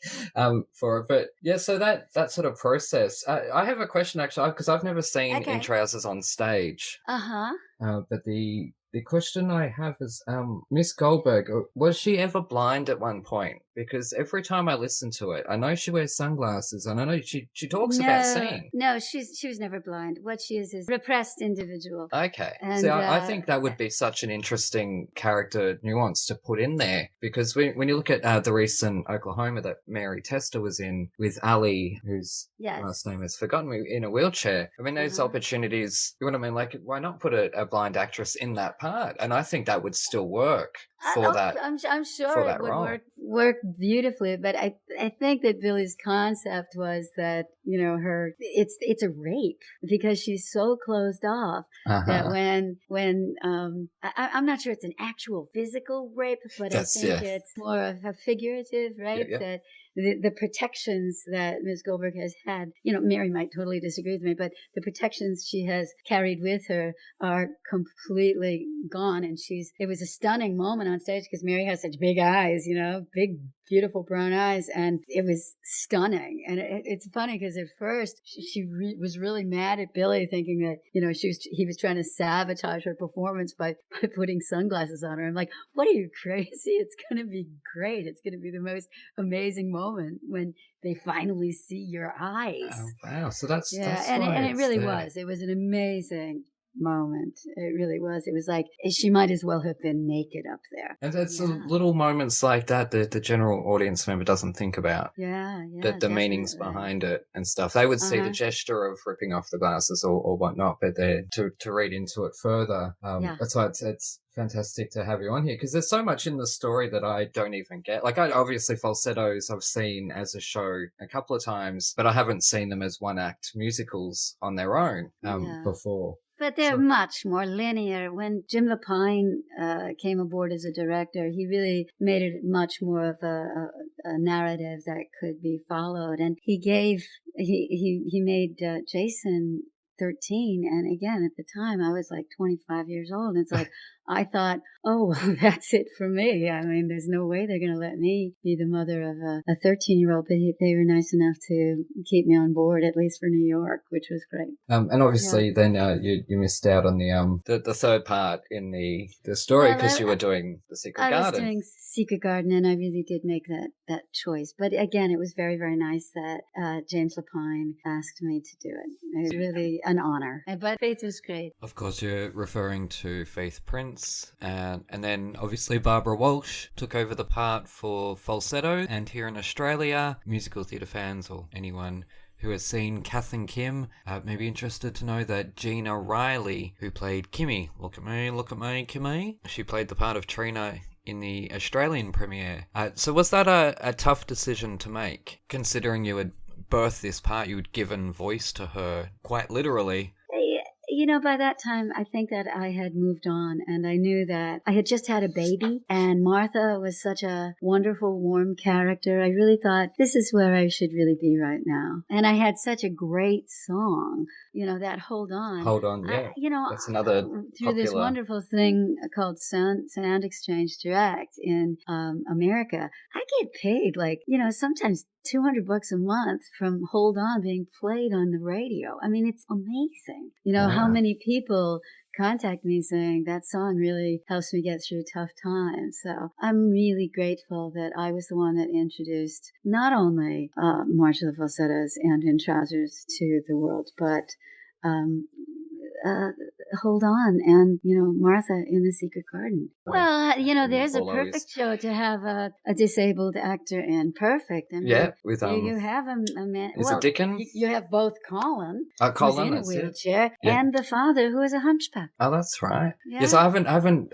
for it. But yeah, so that sort of process. I have a question, actually, because I've never seen In Trousers on stage. But the question I have is, Miss Goldberg, was she ever blind at one point? Because every time I listen to it, I know she wears sunglasses, and I know she talks about singing. No, she was never blind. What she is repressed individual. Okay. So I think that would be such an interesting character nuance to put in there, because when you look at the recent Oklahoma that Mary Tester was in with Ali, whose last name is forgotten me, in a wheelchair. I mean, those opportunities, you know what I mean? Like, why not put a blind actress in that part? And I think that would still work. for that. I'm sure for it that would role. work beautifully, but I think that Billy's concept was that it's a rape because she's so closed off that I'm not sure it's an actual physical rape, but I think it's more of a figurative rape that. The protections that Ms. Goldberg has had, Mary might totally disagree with me, but the protections she has carried with her are completely gone. And it was a stunning moment on stage because Mary has such big eyes, big, beautiful brown eyes. And it was stunning. And it's funny because at first she was really mad at Billy, thinking that, he was trying to sabotage her performance by putting sunglasses on her. I'm like, what are you, crazy? It's going to be great. It's going to be the most amazing moment when they finally see your eyes. Oh, wow. So that's and it really was. It was an amazing moment. It really was. It was like she might as well have been naked up there. And it's little moments like that the general audience member doesn't think about. The meanings behind it and stuff. They would see the gesture of ripping off the glasses or whatnot, but to read into it further. That's why it's fantastic to have you on here, because there's so much in the story that I don't even get. Like, obviously falsettos I've seen as a show a couple of times, but I haven't seen them as one-act musicals on their own before. But they're much more linear. When Jim Lapine came aboard as a director, he really made it much more of a narrative that could be followed. And he made Jason 13. And again, at the time, I was like 25 years old. And it's like, I thought, oh, well, that's it for me. I mean, there's no way they're going to let me be the mother of a 13-year-old. But they were nice enough to keep me on board, at least for New York, which was great. And obviously, then you missed out on the third part in the story because you were doing the Secret Garden. I was doing Secret Garden, and I really did make that choice. But again, it was very, very nice that James Lapine asked me to do it. It was really an honor. But Faith was great. Of course, you're referring to Faith Prince. And then obviously Barbara Walsh took over the part for falsetto. And here in Australia, musical theatre fans or anyone who has seen Kath and Kim may be interested to know that Gina Riley, who played Kimmy, look at me, Kimmy, she played the part of Trina in the Australian premiere. So was that a tough decision to make, considering you had birthed this part, you had given voice to her quite literally? By that time, I think that I had moved on, and I knew that I had just had a baby, and Martha was such a wonderful, warm character. I really thought, this is where I should really be right now. And I had such a great song, that Hold On. Hold On, yeah. That's another through this wonderful thing called Sound Exchange Direct in America, I get paid sometimes $200 a month from Hold On being played on the radio. I mean, it's amazing. How many people contact me saying that song really helps me get through tough times. So I'm really grateful that I was the one that introduced not only March of the Falsettos and In Trousers to the world, but Hold On and, Martha in the Secret Garden. Well, there's a perfect show to have a disabled actor in. Perfect. I mean, with you have a man. Is it Dickon? You have both Colin, Colin who's in a wheelchair, and the father who is a hunchback. Oh, that's right. Yeah. Yes, I haven't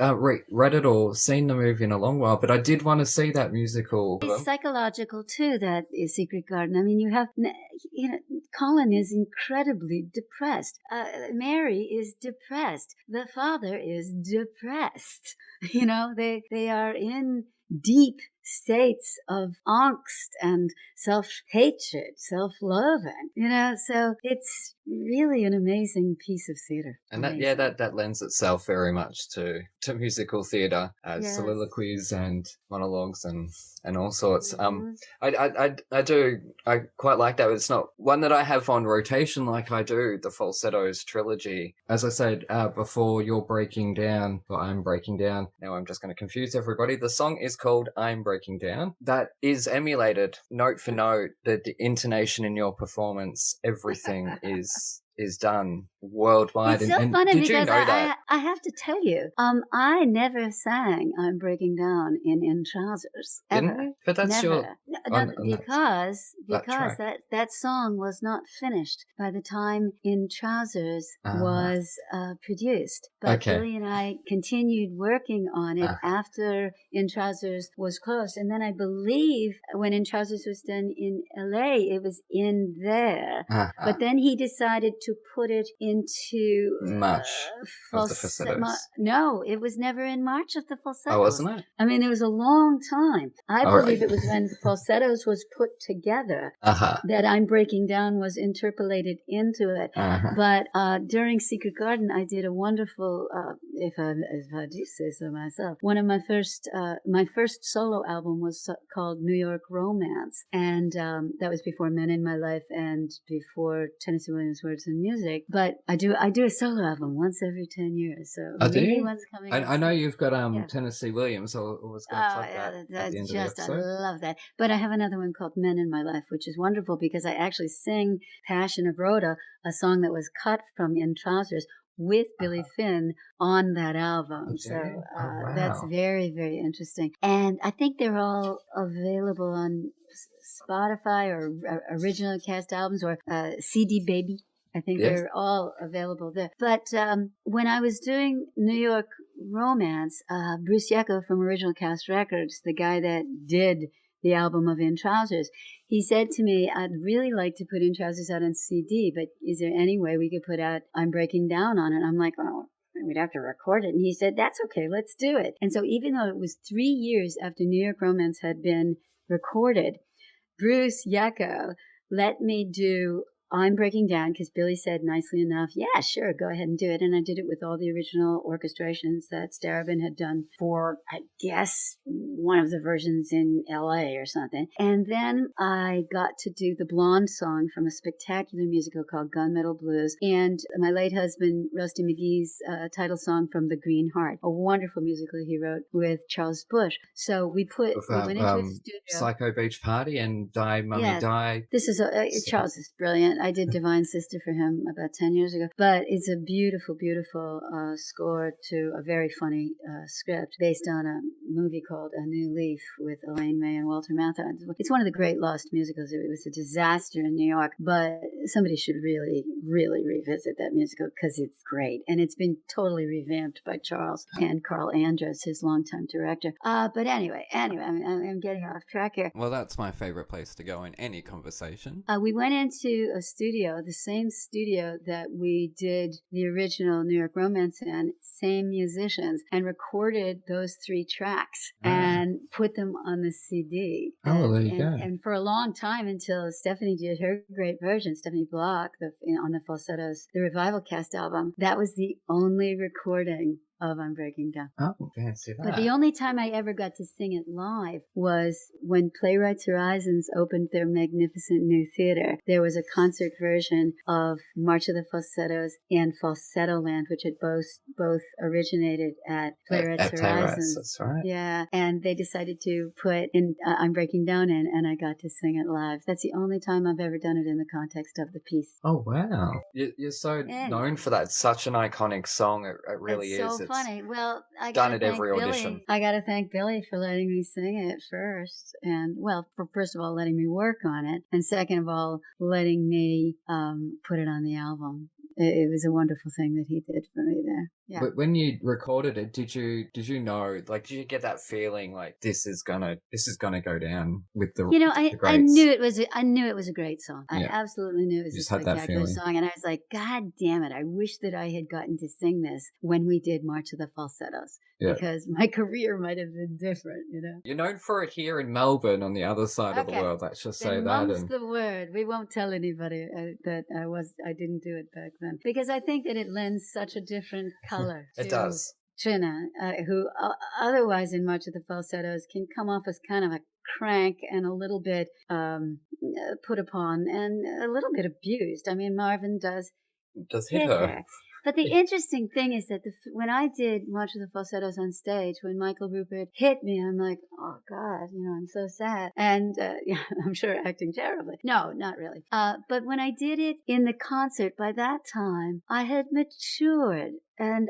read it or seen the movie in a long while, but I did want to see that musical. It's psychological too. That is Secret Garden. I mean, you have, Colin is incredibly depressed. Mary is depressed. The father is depressed. They are in deep states of angst and self-hatred, self-loathing, so it's really an amazing piece of theater. And that lends itself very much to musical theater, soliloquies and monologues and all sorts. I quite like that. It's not one that I have on rotation like I do the Falsettos trilogy. As I said before, I'm breaking down. Now I'm just going to confuse everybody. The song is called I'm Breaking Down. That is emulated note for note. The intonation in your performance, everything is done worldwide. It's so and funny did because you know that? I have to tell you, I never sang I'm Breaking Down in Trousers. Ever. Didn't you? But that's never. because that song was not finished by the time In Trousers was produced. But Billy and I continued working on it after In Trousers was closed. And then I believe when In Trousers was done in LA, it was in there. But then he decided to put it into March of the Falsettos. No, it was never in March of the Falsettos. Oh, wasn't it? I mean, it was a long time. I believe it was when Falsettos was put together that I'm Breaking Down was interpolated into it. But during Secret Garden, I did a wonderful, if I do say so myself, one of my first solo album was called New York Romance. And that was before Men in My Life and before Tennessee Williams Words and Music. But I do a solo album once every 10 years. So maybe one's coming. I know you've got Tennessee Williams. I was going to plug that at the end of the episode. I love that. But I have another one called Men in My Life, which is wonderful because I actually sing Passion of Rhoda, a song that was cut from In Trousers, with Billy Finn on that album. So that's very, very interesting. And I think they're all available on Spotify or original cast albums or CD Baby. I think they're all available there. But when I was doing New York Romance, Bruce Yecko from Original Cast Records, the guy that did the album of In Trousers, he said to me, I'd really like to put In Trousers out on CD, but is there any way we could put out I'm Breaking Down on it? I'm like, well, we'd have to record it. And he said, that's okay, let's do it. And so even though it was 3 years after New York Romance had been recorded, Bruce Yecko let me do I'm Breaking Down because Billy said nicely enough, yeah, sure, go ahead and do it. And I did it with all the original orchestrations that Starobin had done for, I guess, one of the versions in LA or something. And then I got to do the Blonde song from a spectacular musical called Gunmetal Blues and my late husband, Rusty McGee's title song from The Green Heart, a wonderful musical he wrote with Charles Bush. So we went into a studio. Psycho Beach Party and Die Mummy Die. This is Charles is brilliant. I did Divine Sister for him about 10 years ago. But it's a beautiful, beautiful score to a very funny script based on a movie called A New Leaf with Elaine May and Walter Matthau. It's one of the great lost musicals. It was a disaster in New York, but somebody should really, really revisit that musical because it's great. And it's been totally revamped by Charles and Carl Andrus, his longtime director. But anyway, I'm getting off track here. Well, that's my favorite place to go in any conversation. We went into a studio, the same studio that we did the original New York Romance in, same musicians, and recorded those 3 tracks and put them on the CD. Oh, there you go. And for a long time until Stephanie did her great version, Stephanie Block, on the Falsettos, the Revival Cast album, that was the only recording of I'm Breaking Down. Oh, fancy that. But the only time I ever got to sing it live was when Playwrights Horizons opened their magnificent new theater. There was a concert version of March of the Falsettos and Falsetto Land, which had both originated at Playwrights Horizons. That's right. Yeah, and they decided to put in I'm Breaking Down in, and I got to sing it live. That's the only time I've ever done it in the context of the piece. Oh, wow. You're so known for that. Such an iconic song. It really is. So funny. Well, I done at every audition. Billy. I got to thank Billy for letting me sing it first, and for first of all letting me work on it, and second of all letting me put it on the album. It was a wonderful thing that he did for me there. Yeah. But when you recorded it, did you know, like, did you get that feeling like this is gonna go down with the I knew it was a great song. I absolutely knew it was a spectacular song, and I was like, God damn it! I wish that I had gotten to sing this when we did March of the Falsettos, because my career might have been different. You're known for it here in Melbourne, on the other side of the world. Let's just say that. Mum's the word. We won't tell anybody that I didn't do it back then, because I think that it lends such a different color. It does. Trina, who otherwise in March of the Falsettos can come off as kind of a crank and a little bit put upon and a little bit abused. I mean, Marvin does hit her. But the interesting thing is that when I did March of the Falsettos on stage, when Michael Rupert hit me, I'm like, oh God, I'm so sad. And yeah, I'm sure acting terribly. No, not really. But when I did it in the concert, by that time, I had matured. And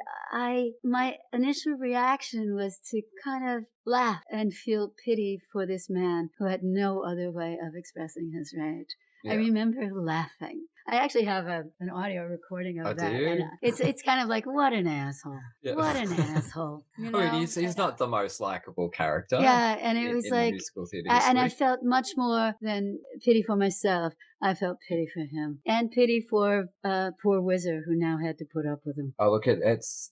my initial reaction was to kind of laugh and feel pity for this man who had no other way of expressing his rage. Yeah. I remember laughing. I actually have an audio recording of that, and it's kind of like, what an asshole! Yeah. What an asshole! I mean, he's not the most likable character. Yeah, and it was like, and I felt much more than pity for myself. I felt pity for him and pity for poor Whizzer, who now had to put up with him. Oh, look, it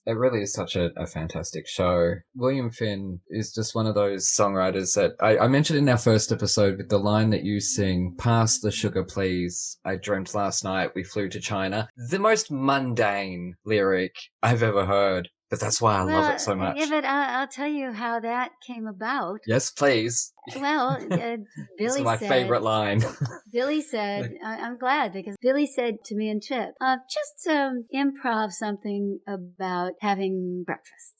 really is such a fantastic show. William Finn is just one of those songwriters that I mentioned in our first episode with the line that you sing, "Pass the sugar, please. I dreamt last night we flew to China." The most mundane lyric I've ever heard. But that's why I love it so much. Yeah, but I'll tell you how that came about. Yes, please. Well, Billy this is my favorite line. Billy said, I'm glad, because Billy said to me and Chip, just improv something about having breakfast.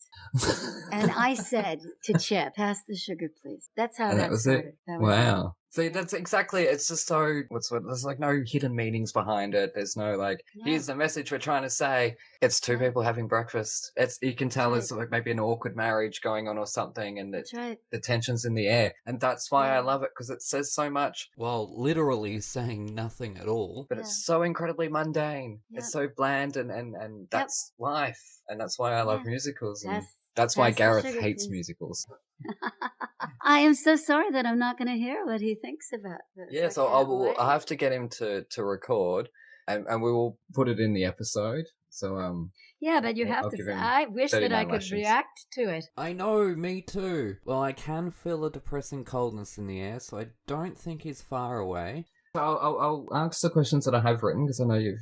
And I said to Chip, "Pass the sugar, please." That's how that was started. It. Wow. See, that's exactly, it's just so, there's like no hidden meanings behind it. There's no here's the message we're trying to say. It's two people having breakfast. You can tell it's like maybe an awkward marriage going on or something, and the tension's in the air. And that's why I love it, because it says so much while literally saying nothing at all. But it's so incredibly mundane. Yep. It's so bland, and that's life. And that's why I love musicals. And that's why Gareth hates musicals. I am so sorry that I'm not going to hear what he thinks about this. Yeah, so I'll have to get him to record, and we will put it in the episode. So yeah, but you have to. I wish that I could react to it. I know, me too. Well, I can feel a depressing coldness in the air, so I don't think he's far away. I'll ask the questions that I have written, because I know you've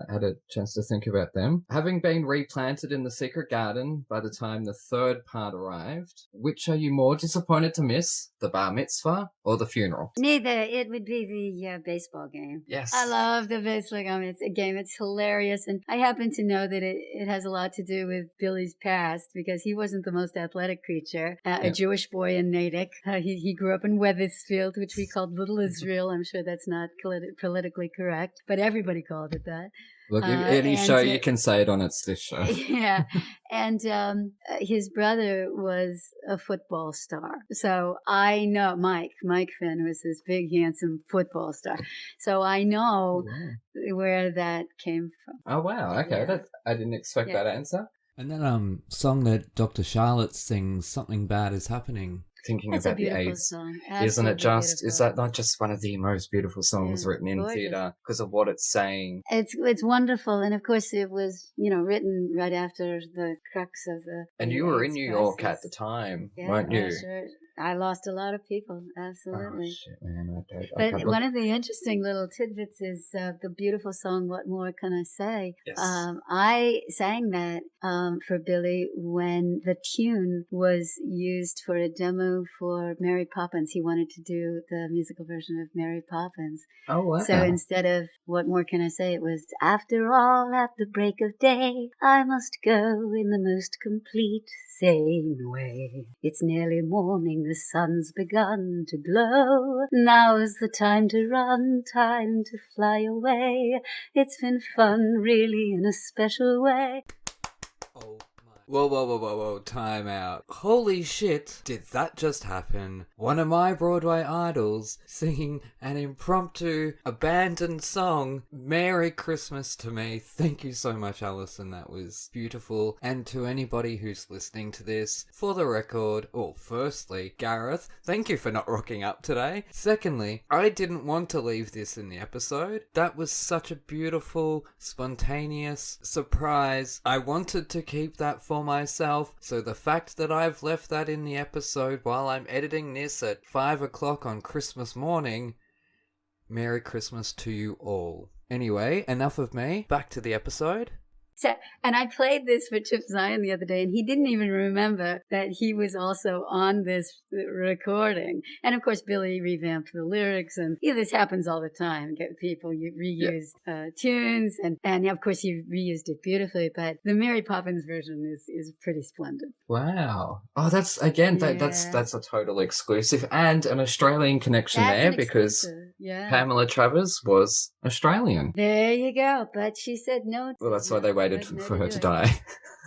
had a chance to think about them. Having been replanted in the secret garden by the time the third part arrived, which are you more disappointed to miss, the bar mitzvah or the funeral? Neither. It would be the baseball game. Yes. I love the baseball game. It's hilarious. And I happen to know that it has a lot to do with Billy's past, because he wasn't the most athletic creature. A Jewish boy in Natick. He grew up in Weathersfield, which we called Little Israel. I'm sure that's not politically correct, but everybody called it that. Look, any show you can say it on, it's this show. Yeah. And his brother was a football star. So I know Mike Finn was this big, handsome football star. So I know where that came from. Oh, wow. Okay. Yeah. I didn't expect that answer. And that song that Dr. Charlotte sings, "Something Bad Is Happening." Thinking That's about a beautiful the AIDS. Song. Isn't it just, beautiful. Is that not just one of the most beautiful songs written in theatre because of what it's saying? It's wonderful. And of course it was, written right after the crux of the And you were in New York at the time, weren't you? Sure. I lost a lot of people, absolutely. Oh, shit, man. But one of the interesting little tidbits is the beautiful song, "What More Can I Say?" Yes. I sang that for Billy when the tune was used for a demo for Mary Poppins. He wanted to do the musical version of Mary Poppins. Oh, wow. So instead of "What More Can I Say?" it was, "After all, at the break of day, I must go in the most complete same way. It's nearly morning, the sun's begun to glow. Now's the time to run, time to fly away. It's been fun, really, in a special way." Oh my. Whoa, time out. Holy shit, did that just happen? One of my Broadway idols singing an impromptu, abandoned song, "Merry Christmas" to me. Thank you so much, Alison, that was beautiful. And to anybody who's listening to this, for the record, firstly, Gareth, thank you for not rocking up today. Secondly, I didn't want to leave this in the episode. That was such a beautiful, spontaneous surprise. I wanted to keep that for myself, so the fact that I've left that in the episode while I'm editing this at 5 o'clock on Christmas morning, Merry Christmas to you all. Anyway, enough of me, back to the episode. So, and I played this for Chip Zion the other day, and he didn't even remember that he was also on this recording. And of course, Billy revamped the lyrics, and this happens all the time. Get people you reuse tunes, and of course, you reused it beautifully. But the Mary Poppins version is pretty splendid. Wow. Oh, that's again that's a total exclusive and an Australian connection because Pamela Travers was Australian. There you go. But she said no. Well, that's why they waited for her to die.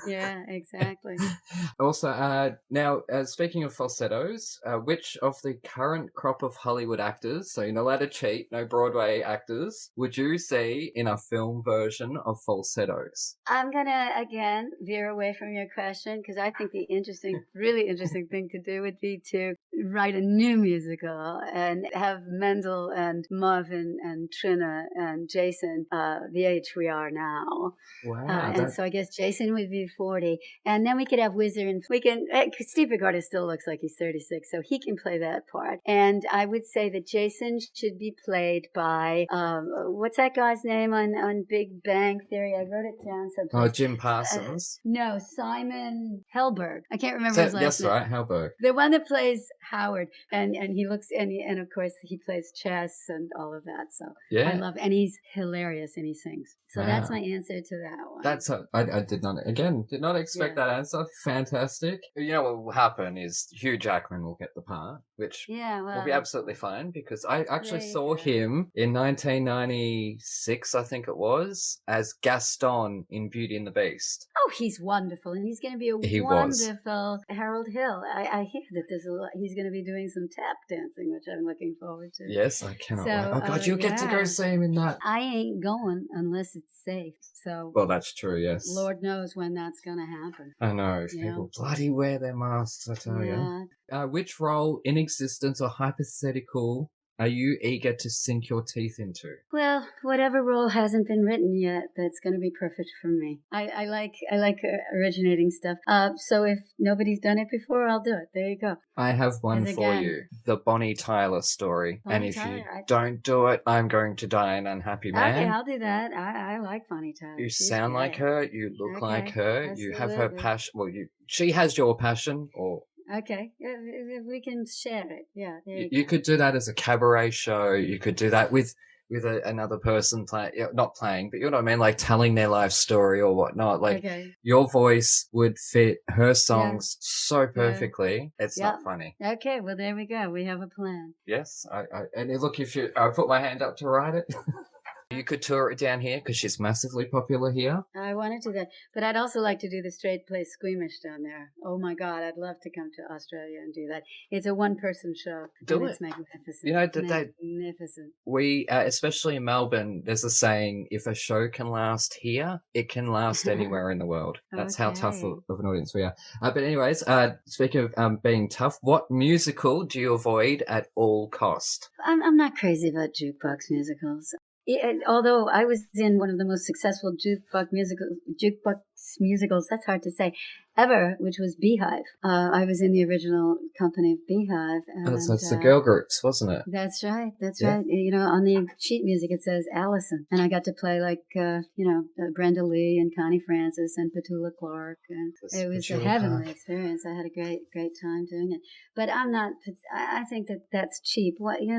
Yeah, exactly. Also, now, speaking of falsettos, which of the current crop of Hollywood actors, so you're not allowed to cheat, no Broadway actors, would you see in a film version of falsettos? I'm going to, again, veer away from your question because I think the really interesting thing to do would be to write a new musical and have Mendel and Marvin and Trina and Jason the age we are now. Wow. And so I guess Jason would be 40. And then we could have Whizzer and Steve Bogart still looks like he's 36, so he can play that part. And I would say that Jason should be played by, what's that guy's name on Big Bang Theory? I wrote it down someplace. Oh, Jim Parsons? No, Simon Helberg. I can't remember his last name. That's right, Helberg. The one that plays Howard. And he looks, and of course he plays chess and all of that. So yeah. I love, and he's hilarious and he sings. So that's my answer to that one. I did not expect that answer. Fantastic. You know what will happen is Hugh Jackman will get the part, which will be absolutely fine because I actually saw him in 1996, I think it was, as Gaston in Beauty and the Beast. Oh, he's wonderful, and he's going to be a wonderful Harold Hill. I hear that he's going to be doing some tap dancing, which I'm looking forward to. Yes, I cannot wait. Oh God, you'll get to go see him in that. I ain't going unless it's safe. So, well, that's true. Yes. Lord knows when that's going to happen. I know. People bloody wear their masks. I tell you. Which role in existence or hypothetical are you eager to sink your teeth into? Well, whatever role hasn't been written yet, that's going to be perfect for me. I like originating stuff. So if nobody's done it before, I'll do it. There you go. I have one for you. The Bonnie Tyler story. Bonnie Tyler, you don't do it, I'm going to die an unhappy man. Okay, I'll do that. I like Bonnie Tyler. You sound like her. You look like her. Absolutely. You have her passion. Well, she has your passion, or... Okay, we can share it. Yeah, you could do that as a cabaret show. You could do that with another person not playing, but you know what I mean, like telling their life story or whatnot. Like your voice would fit her songs so perfectly. It's not funny. Okay, well there we go. We have a plan. Yes, and look, if I put my hand up to write it. You could tour it down here because she's massively popular here. I want to do that. But I'd also like to do the Straight Play Squeamish down there. Oh, my God. I'd love to come to Australia and do that. It's a one-person show. It's magnificent. You know, magnificent. We, especially in Melbourne, there's a saying, if a show can last here, it can last anywhere in the world. That's how tough of an audience we are. But anyways, speaking of being tough, what musical do you avoid at all cost? I'm not crazy about jukebox musicals. Although I was in one of the most successful jukebox musicals, that's hard to say, ever, which was Beehive. I was in the original company of Beehive. And, that's the girl groups, wasn't it? That's right. You know, on the sheet music it says Alison, and I got to play Brenda Lee and Connie Francis and Petula Clark, and it was a heavenly experience. I had a great time doing it. But I think that's cheap.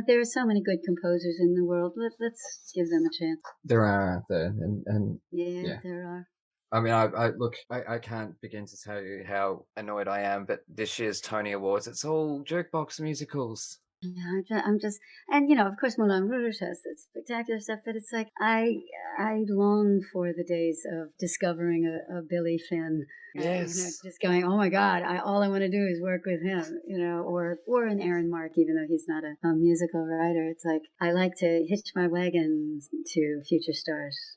There are so many good composers in the world. Let's give them a chance. There are, aren't there? And there are. I mean, I can't begin to tell you how annoyed I am, but this year's Tony Awards, it's all jukebox musicals. Yeah, I'm just, and of course Moulin Rouge has that spectacular stuff, but it's like, I long for the days of discovering a Billy Finn. Yes. Just going, oh my God, all I want to do is work with him, or an Aaron Mark, even though he's not a musical writer. It's like, I like to hitch my wagon to future stars.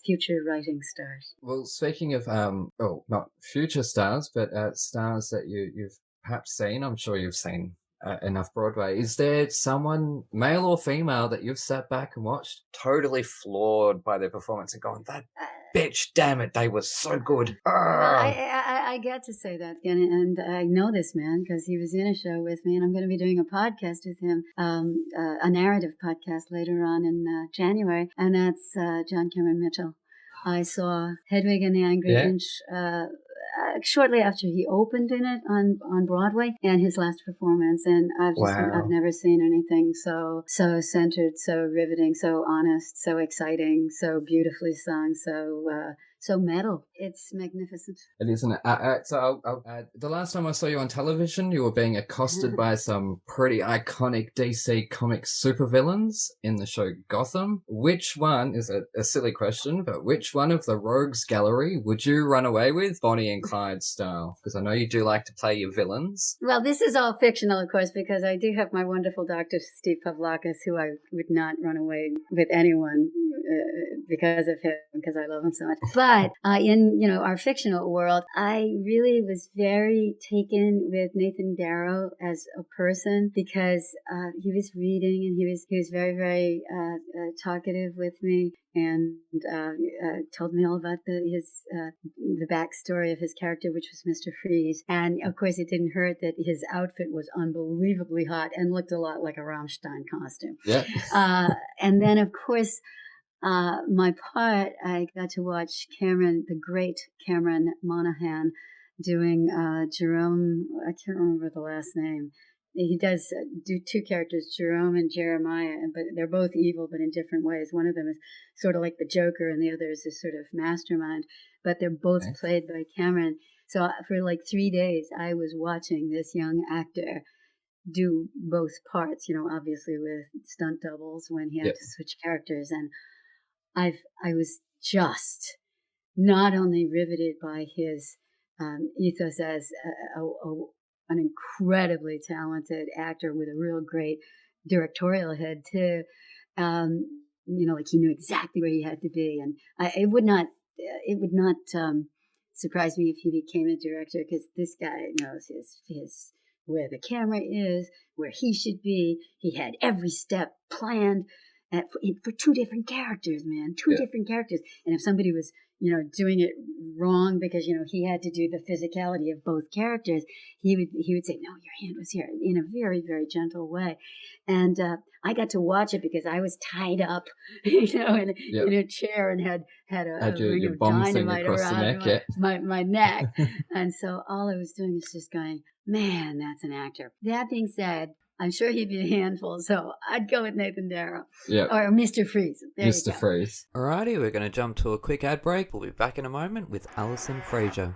Future writing stars. Well, speaking of, not future stars, but stars that you've perhaps seen, I'm sure you've seen enough Broadway. Is there someone, male or female, that you've sat back and watched, totally floored by their performance and gone, that bitch, damn it, they were so good? Well, I get to say that again, and I know this man because he was in a show with me, and I'm going to be doing a podcast with him, a narrative podcast later on in January, and that's John Cameron Mitchell. I saw Hedwig and the Angry Inch shortly after he opened in it on Broadway, and his last performance. And I've never seen anything so centered, so riveting, so honest, so exciting, so beautifully sung, so metal. It's magnificent. It is, isn't it? So the last time I saw you on television, you were being accosted by some pretty iconic DC Comics supervillains in the show Gotham. Which one, is a silly question, but which one of the Rogues Gallery would you run away with, Bonnie and Clyde style? Because I know you do like to play your villains. Well, this is all fictional, of course, because I do have my wonderful Dr. Steve Pavlakis, who I would not run away with anyone because of him, because I love him so much. But in our fictional world, I really was very taken with Nathan Darrow as a person, because he was reading, and he was very, very talkative with me, and told me all about the backstory of his character, which was Mr. Freeze. And of course, it didn't hurt that his outfit was unbelievably hot and looked a lot like a Rammstein costume. Yeah. And then, of course, my part, I got to watch the great Cameron Monaghan, doing Jerome. I can't remember the last name. He does do two characters, Jerome and Jeremiah, but they're both evil, but in different ways. One of them is sort of like the Joker, and the other is this sort of mastermind. But they're both played by Cameron. So for like 3 days, I was watching this young actor do both parts. Obviously with stunt doubles when he had to switch characters, and I was just not only riveted by his ethos as an incredibly talented actor with a real great directorial head too. Like he knew exactly where he had to be, and it would not surprise me if he became a director, because this guy knows his where the camera is, where he should be. He had every step planned for two different characters, man. Two different characters. And if somebody was, doing it wrong because, he had to do the physicality of both characters, he would say, no, your hand was here, in a very, very gentle way. And I got to watch it because I was tied up, in a chair, and had a ring of dynamite around my neck. And so all I was doing was just going, man, that's an actor. That being said, I'm sure he'd be a handful, so I'd go with Nathan Darrow. Yeah. Or Mr. Freeze. Mr. Freeze. Alrighty, we're going to jump to a quick ad break. We'll be back in a moment with Alison Fraser.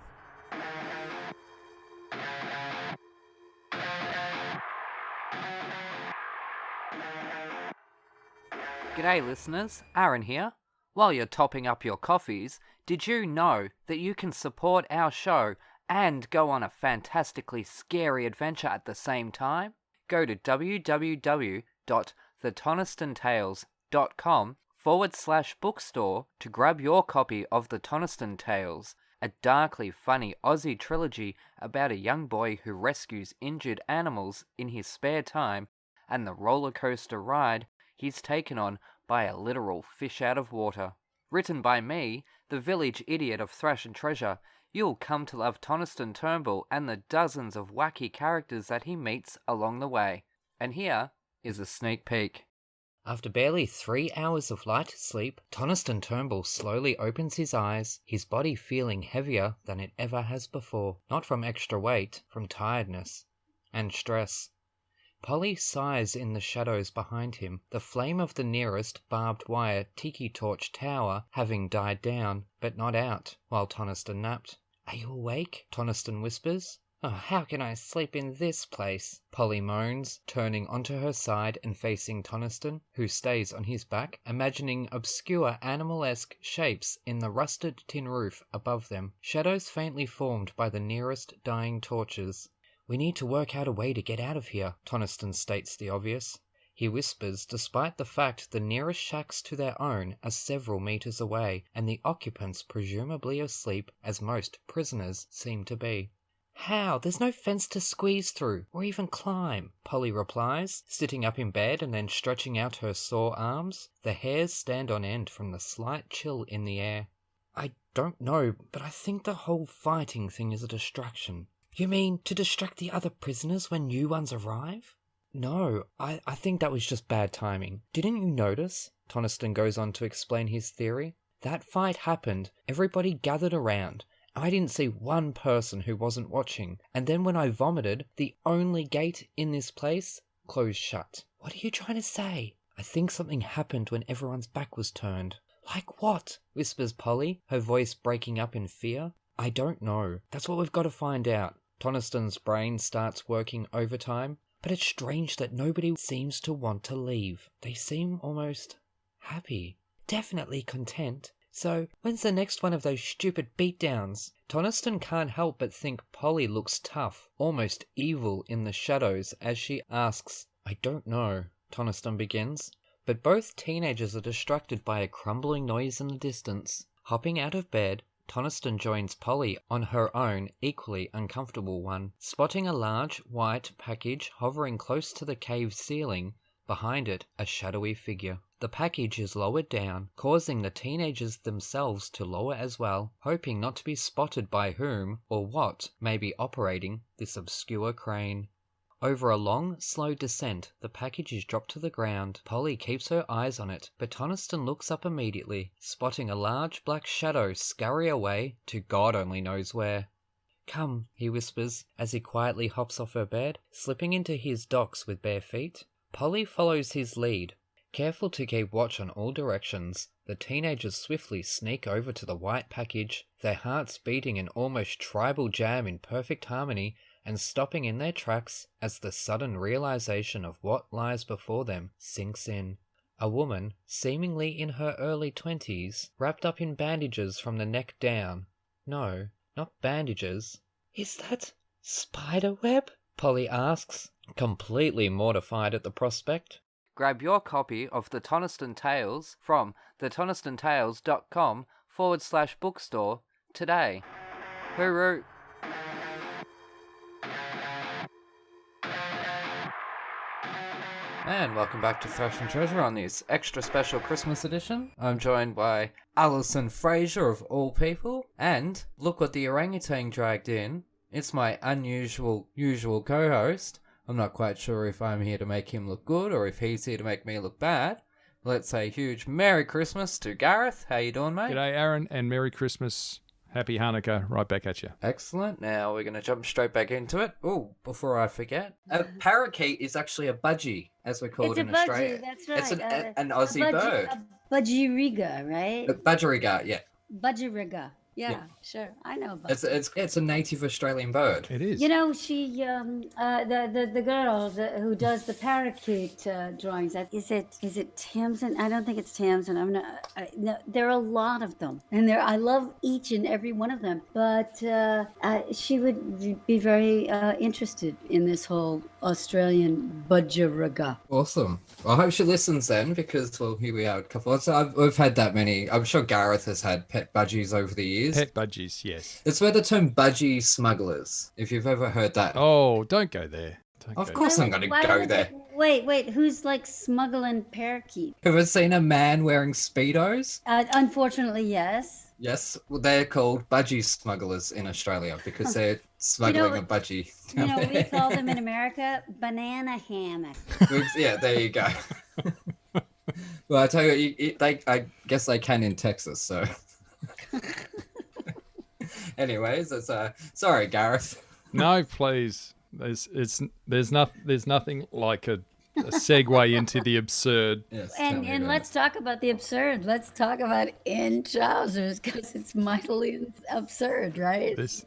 G'day listeners, Aaron here. While you're topping up your coffees, did you know that you can support our show and go on a fantastically scary adventure at the same time? Go to www.thetonistantales.com/bookstore to grab your copy of The Toniston Tales, a darkly funny Aussie trilogy about a young boy who rescues injured animals in his spare time and the roller coaster ride he's taken on by a literal fish out of water. Written by me, the village idiot of Thrash and Treasure, you'll come to love Toniston Turnbull and the dozens of wacky characters that he meets along the way. And here is a sneak peek. After barely 3 hours of light sleep, Toniston Turnbull slowly opens his eyes, his body feeling heavier than it ever has before. Not from extra weight, from tiredness and stress. Polly sighs in the shadows behind him, the flame of the nearest barbed wire tiki torch tower having died down, but not out, while Toniston napped. "Are you awake?" Toniston whispers. "Oh, how can I sleep in this place?" Polly moans, turning onto her side and facing Toniston, who stays on his back, imagining obscure animal-esque shapes in the rusted tin roof above them, shadows faintly formed by the nearest dying torches. "We need to work out a way to get out of here," Toniston states the obvious. He whispers, despite the fact the nearest shacks to their own are several meters away, and the occupants presumably asleep, as most prisoners seem to be. "How? There's no fence to squeeze through, or even climb," Polly replies, sitting up in bed and then stretching out her sore arms. The hairs stand on end from the slight chill in the air. "I don't know, but I think the whole fighting thing is a distraction." "You mean to distract the other prisoners when new ones arrive?" "No, I think that was just bad timing. Didn't you notice?" Toniston goes on to explain his theory. That fight happened. Everybody gathered around. I didn't see one person who wasn't watching. And then when I vomited, the only gate in this place closed shut. What are you trying to say? I think something happened when everyone's back was turned. Like what? Whispers Polly, her voice breaking up in fear. I don't know. That's what we've got to find out. Toniston's brain starts working overtime. But it's strange that nobody seems to want to leave. They seem almost happy. Definitely content. So, when's the next one of those stupid beatdowns? Toniston can't help but think Polly looks tough, almost evil in the shadows as she asks, I don't know, Toniston begins. But both teenagers are distracted by a crumbling noise in the distance. Hopping out of bed, Toniston joins Polly on her own, equally uncomfortable one, spotting a large, white package hovering close to the cave ceiling, behind it a shadowy figure. The package is lowered down, causing the teenagers themselves to lower as well, hoping not to be spotted by whom or what may be operating this obscure crane. Over a long, slow descent, the package is dropped to the ground. Polly keeps her eyes on it, but Toniston looks up immediately, spotting a large black shadow scurry away to God only knows where. Come, he whispers, as he quietly hops off her bed, slipping into his docks with bare feet. Polly follows his lead. Careful to keep watch on all directions, the teenagers swiftly sneak over to the white package, their hearts beating an almost tribal jam in perfect harmony, and stopping in their tracks as the sudden realization of what lies before them sinks in. A woman, seemingly in her early 20s, wrapped up in bandages from the neck down. No, not bandages. Is that spiderweb? Polly asks, completely mortified at the prospect. Grab your copy of The Toniston Tales from thetonistonTales.com/bookstore today. Hooroo! And welcome back to Thrash and Treasure on this extra special Christmas edition. I'm joined by Alison Fraser of all people, and look what the orangutan dragged in. It's my unusual co-host. I'm not quite sure if I'm here to make him look good or if he's here to make me look bad. Let's say huge Merry Christmas to Gareth. How you doing, mate? G'day, Aaron, and Merry Christmas. Happy Hanukkah, right back at you. Excellent. Now we're going to jump straight back into it. Oh, before I forget, a parakeet is actually a budgie, as we're called in Australia. That's right. It's an Aussie bird. A budgeriga, right? A budgerigar, yeah. Budgeriga. Yeah, sure. I know about it's a native Australian bird. It is. You know, she the girl who does the parakeet drawings. Is it Tamsin? I don't think it's Tamsin. No, there are a lot of them, and I love each and every one of them. But she would be very interested in this whole Australian budgeriga. Awesome. Well, I hope she listens then, because here we are. We've had that many. I'm sure Gareth has had pet budgies over the years. Pet budgies, yes. It's where the term budgie smugglers, if you've ever heard that. Oh, don't go there. Of course I'm going to go there. Wait, who's like smuggling parakeet? Have you seen a man wearing Speedos? Unfortunately, yes. Yes, well, they're called budgie smugglers in Australia because they're smuggling a budgie. You know what we call them in America? Banana hammock. Yeah, there you go. Well, I tell you, I guess they can in Texas, so... Anyways, it's sorry, Gareth. No, please. There's nothing like a segue into the absurd. Yes, and let's talk about the absurd. Let's talk about in trousers, because it's mightily absurd, right? This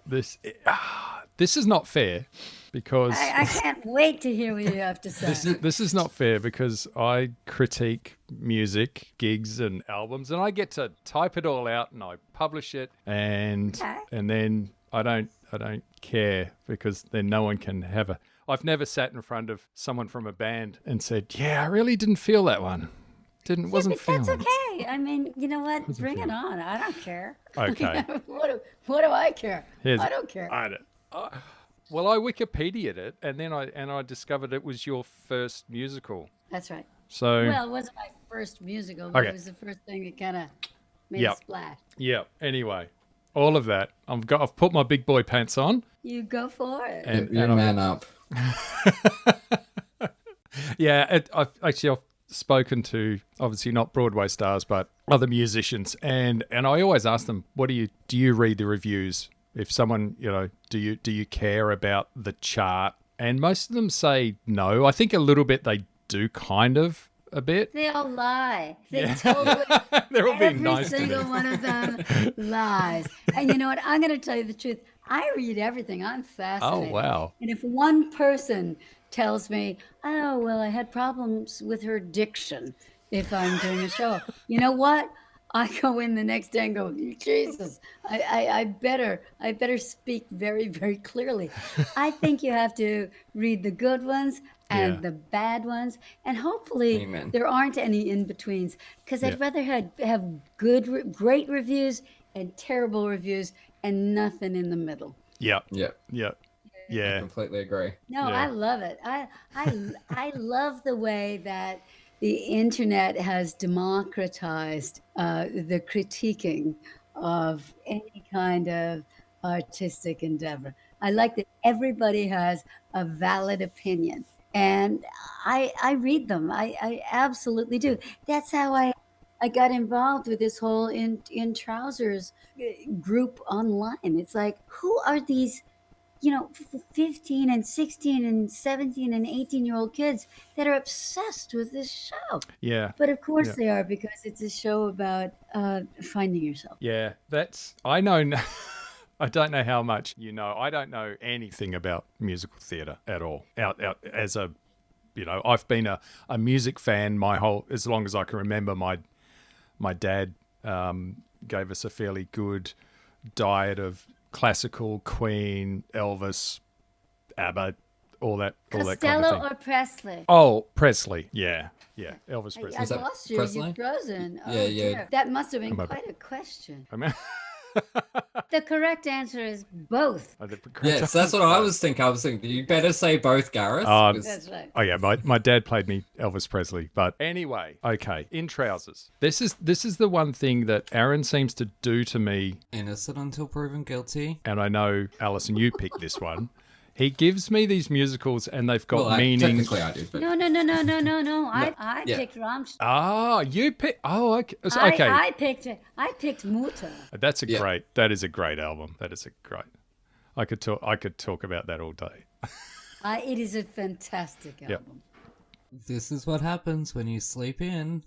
is not fair, because I can't wait to hear what you have to say. This is not fair, because I critique music, gigs, and albums, and I get to type it all out and I publish it, and then I don't care, because then no one can have a. I've never sat in front of someone from a band and said, "Yeah, I really didn't feel that one. Wasn't feeling." That's okay. I mean, you know what? Bring it on. I don't care. Okay. What do I care? I don't care. Well, I Wikipedia'd it, and then I discovered it was your first musical. That's right. So it wasn't my first musical, but it was the first thing that kind of made a splash. Yeah. Anyway, all of that. I've put my big boy pants on. You go for it. And man up. Yeah. I've spoken to, obviously not Broadway stars, but other musicians, and I always ask them, "What do you read the reviews? If someone, do you care about the chart?" And most of them say no. I think a little bit they do, kind of a bit. They all lie. They totally. They're all being nice to me. Every single one of them lies. And you know what? I'm going to tell you the truth. I read everything. I'm fascinated. Oh, wow. And if one person tells me, "Oh, well, I had problems with her diction," if I'm doing a show, you know what? I go in the next day and go, "Jesus, I better speak very, very clearly." I think you have to read the good ones and the bad ones, and hopefully there aren't any in-betweens, because I'd rather have great reviews and terrible reviews and nothing in the middle. Yeah. I completely agree. No, I love it. I love the way that the internet has democratized the critiquing of any kind of artistic endeavor. I like that everybody has a valid opinion, and I read them. I absolutely do. That's how I got involved with this whole in trousers group online. It's like, who are these 15 and 16 and 17 and 18-year-old kids that are obsessed with this show? Yeah. But of course they are, because it's a show about finding yourself. Yeah, I know. I don't know how much you know. I don't know anything about musical theatre at all. Out as a, I've been a music fan as long as I can remember. My dad gave us a fairly good diet of classical, Queen, Elvis, ABBA, all that kind of thing. Costello or Presley? Oh, Presley. Yeah. Elvis Presley. I lost you. Presley? You're frozen. Yeah. Dear. That must have been quite a question. I mean, The correct answer is both. Yes, that's what I was thinking. You better say both, Gareth. That's right. Oh yeah, my dad played me Elvis Presley. But anyway, okay, In Trousers. This is the one thing that Aaron seems to do to me. Innocent until proven guilty. And I know, Alison, you picked this one. He gives me these musicals, and they've got meaning. Technically, I did. But... No. I picked Rammstein. Ah, you picked. Oh, okay. Okay. I picked Mutter. That is a great album. I could talk about that all day. It is a fantastic album. This is what happens when you sleep in.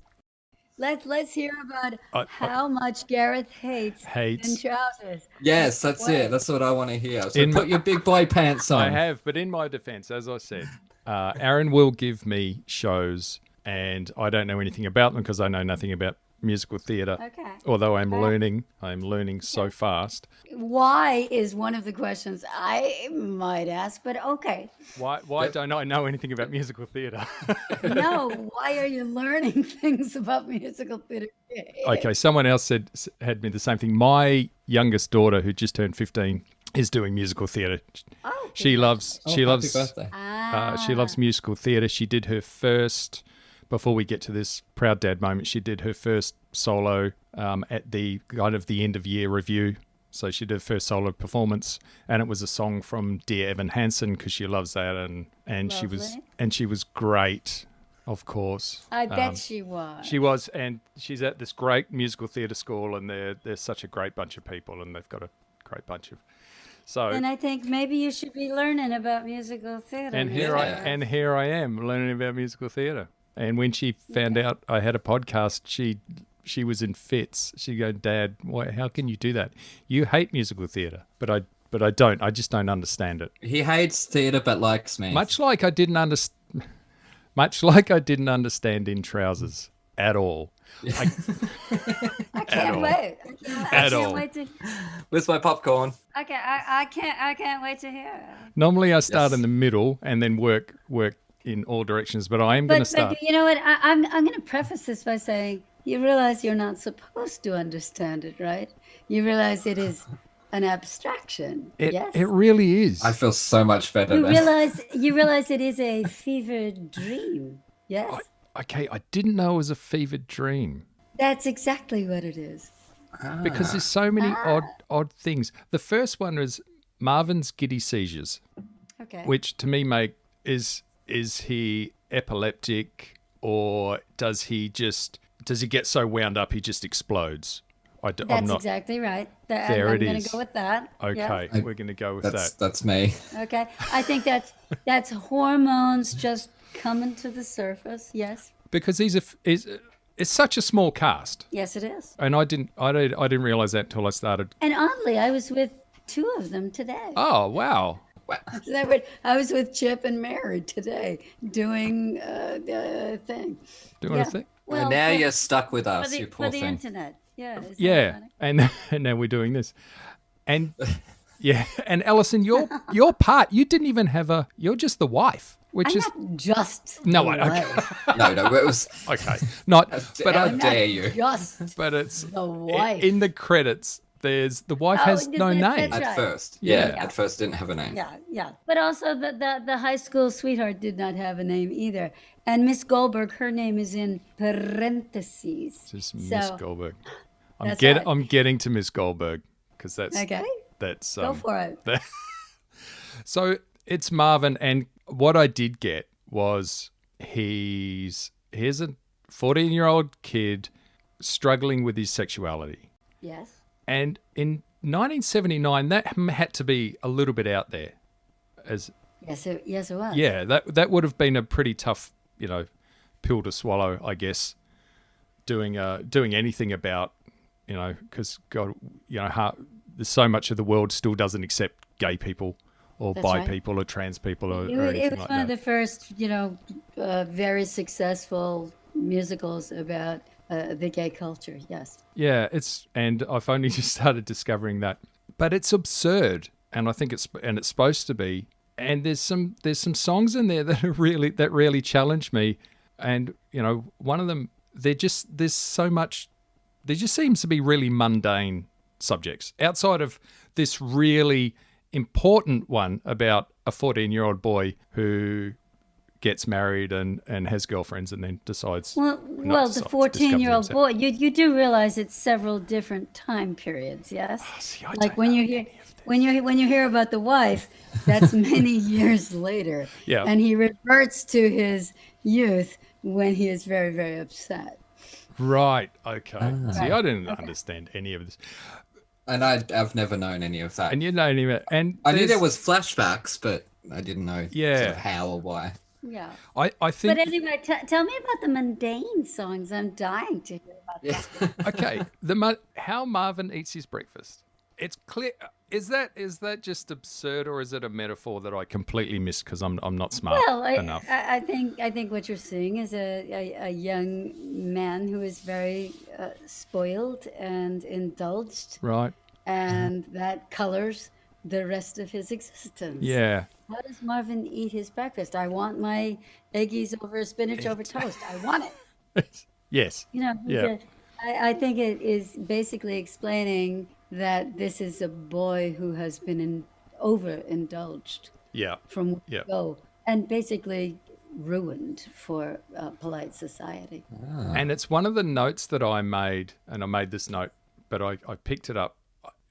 Let's hear about how much Gareth hates In Trousers. Yes, that's it. That's what I want to hear. So put your big boy pants on. I have, but in my defense, as I said, Aaron will give me shows, and I don't know anything about them because I know nothing about musical theatre. Okay. Although I'm learning so fast. Why is one of the questions I might ask, but okay. Why don't I know anything about musical theatre? No, why are you learning things about musical theatre? Okay, someone else had me the same thing. My youngest daughter, who just turned 15, is doing musical theatre. Oh, she loves happy birthday. She loves musical theatre. She did her first. Before we get to this proud dad moment, she did her first solo at the kind of the end of year review. So she did her first solo performance, and it was a song from Dear Evan Hansen, because she loves that, and she was great, of course. I bet she was. She was, and she's at this great musical theatre school, and they're such a great bunch of people, and they've got a great bunch of. So, and I think maybe you should be learning about musical theatre. And here I am learning about musical theatre. And when she found out I had a podcast, she was in fits. She'd go, "Dad, how can you do that? You hate musical theatre." But I don't. I just don't understand it. He hates theatre but likes me. Much like I didn't understand In Trousers at all. I can't wait. I can't wait to. Where's my popcorn? Okay, I can't wait to hear it. Normally I start in the middle and then work in all directions, but I am going to start. But you know what? I'm going to preface this by saying, you realize you're not supposed to understand it, right? You realize it is an abstraction. Yes? It really is. I feel so much better. You realize it is a fevered dream. Yes. I didn't know it was a fevered dream. That's exactly what it is. Because there's so many odd things. The first one is Marvin's giddy seizures. Okay. Which to me is he epileptic, or does he get so wound up he just explodes? I'm That's not. exactly right. There I'm it going is. to go with that. Okay, Yeah. we're going to go with that. That's me. Okay. I think that's hormones just coming to the surface. Yes. Because it's such a small cast, Yes, it is. and I didn't realize that until I started. And oddly, I was with two of them today. Oh wow! I was with Chip and Mary today doing the thing. Doing a thing. Well, now for- you're stuck with us, for the, you poor for the thing. internet. Yeah. isn't that Yeah, funny? and now we're doing this, and yeah, and Alison, your part, you didn't even have you're just the wife, which I'm is not just no, the okay, wife. No, it was. okay, not, but How I'm not dare you? just but it's the wife. in the credits. There's the wife has no that's name. right. At first, Yeah. At first, didn't have a name. Yeah. But also the high school sweetheart did not have a name either. And Miss Goldberg, her name is in parentheses. Just Miss So, Goldberg. that's right. I'm getting to Miss Goldberg because that's Okay. that's Go for it. So it's Marvin, and what I did get was here's a 14-year-old kid struggling with his sexuality. Yes. And in 1979, that had to be a little bit out there. Yes, it was. Yeah, that would have been a pretty tough, pill to swallow, I guess. Doing anything about, because God, there's so much of the world still doesn't accept gay people or That's bi right. people or trans people or It anything was like one that. of the first, very successful musicals about the gay culture. Yes. Yeah, and I've only just started discovering that, but it's absurd, and I think it's supposed to be. And there's some songs in there that really challenge me, and one of them there just seems to be really mundane subjects outside of this really important one about a 14-year-old boy who gets married and has girlfriends and then decides. Well, the 14-year-old boy, you do realize it's several different time periods, yes? See, I Like don't when know you hear when you hear about the wife, that's many years later. Yeah. And he reverts to his youth when he is very, very upset. Right. Okay. See, Right. I didn't understand any of this. And I've never known any of that. And you know any of it. And I knew there there's- was flashbacks, but I didn't know sort of how or why. Yeah. I think. But anyway, tell me about the mundane songs. I'm dying to hear about that. Okay, how Marvin eats his breakfast. It's clear. Is that just absurd, or is it a metaphor that I completely missed because I'm not smart Well, enough? I think what you're seeing is a young man who is very spoiled and indulged, Right. and that colors the rest of his existence. Yeah. How does Marvin eat his breakfast? I want my eggies over spinach over toast. I want it. Yes. Yeah. I think it is basically explaining that this is a boy who has been overindulged Yeah. from Yeah. go and basically ruined for polite society. And it's one of the notes that I made, and I made this note, but I picked it up,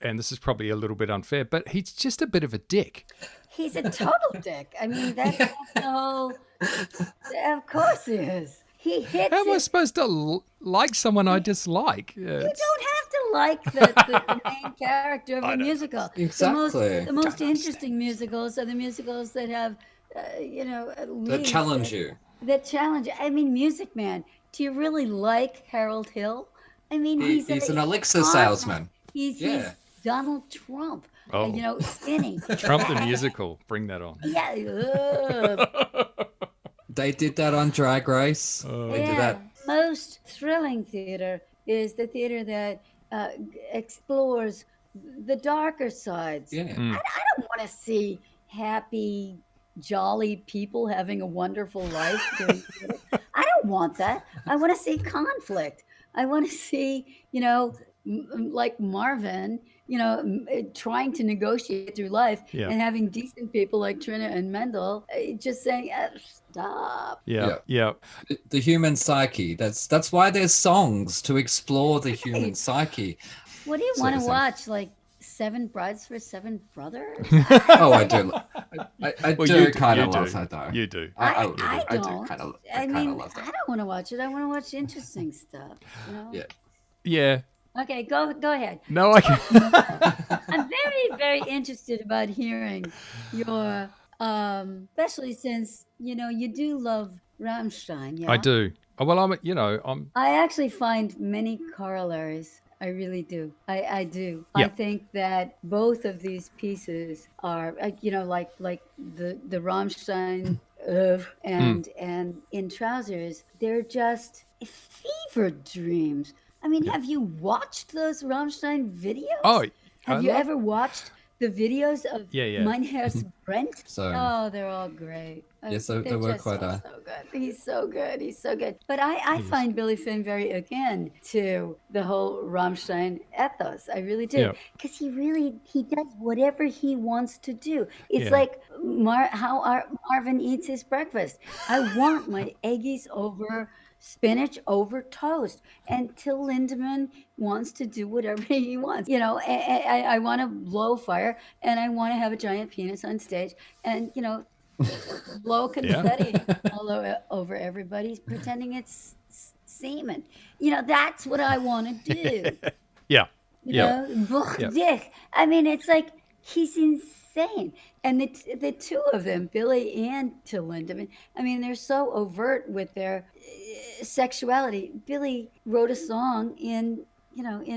and this is probably a little bit unfair, but he's just a bit of a dick. He's a total dick. I mean, that's the whole. Of course he is. He hits. How am I it. supposed to like someone I dislike? Yeah, You it's- don't have to like the main character of a musical. Exactly. The most interesting musicals are the musicals that have, That leads challenge you. That challenge. I mean, Music Man. Do you really like Harold Hill? I mean, He's an elixir salesman. He's Donald Trump. Oh. Skinny. Trump the musical. Bring that on. Yeah. They did that on Drag Race. They did that. Most thrilling theater is the theater that explores the darker sides. Yeah. I don't want to see happy, jolly people having a wonderful life. doing theater. I don't want that. I want to see conflict. I want to see, like Marvin, trying to negotiate through life Yeah. and having decent people like Trina and Mendel just saying, stop. Yeah. The human psyche. That's why there's songs to explore the human psyche. What do you Sort want of to thing. watch? Like Seven Brides for Seven Brothers? Oh, I do. I Well, do you kind of you love do. that though. You do. I I do don't. kind of. I kind of mean, love that. I don't want to watch it. I want to watch interesting stuff. You know. Yeah. Yeah. Okay, go ahead. No, I can. I'm very, very interested about hearing your, especially since you do love Rammstein. Yeah. I do. Oh, well, I'm. I actually find many corollaries. I really do. I do. Yeah. I think that both of these pieces are, like the Rammstein and In Trousers. They're just fever dreams. I mean, have you watched those Rammstein videos? Oh, Have you ever watched the videos of Yeah. Mein Herz brennt? So- Oh, they're all great. Yes, they They're were just quite so good. He's so good. He's so good. But I find Billy Finn very akin to the whole Rammstein ethos. I really do. Yeah. Because he does whatever he wants to do. It's Yeah. like how Marvin eats his breakfast. I want my eggies over spinach over toast, and Till Lindemann wants to do whatever he wants. I want to blow fire, and I want to have a giant penis on stage, and blow confetti all over everybody, pretending it's semen. That's what I want to do. Yeah. Dick. I mean, it's like he's insane. And the two of them, Billy and Till Lindemann, I mean, they're so overt with their sexuality. Billy wrote a song in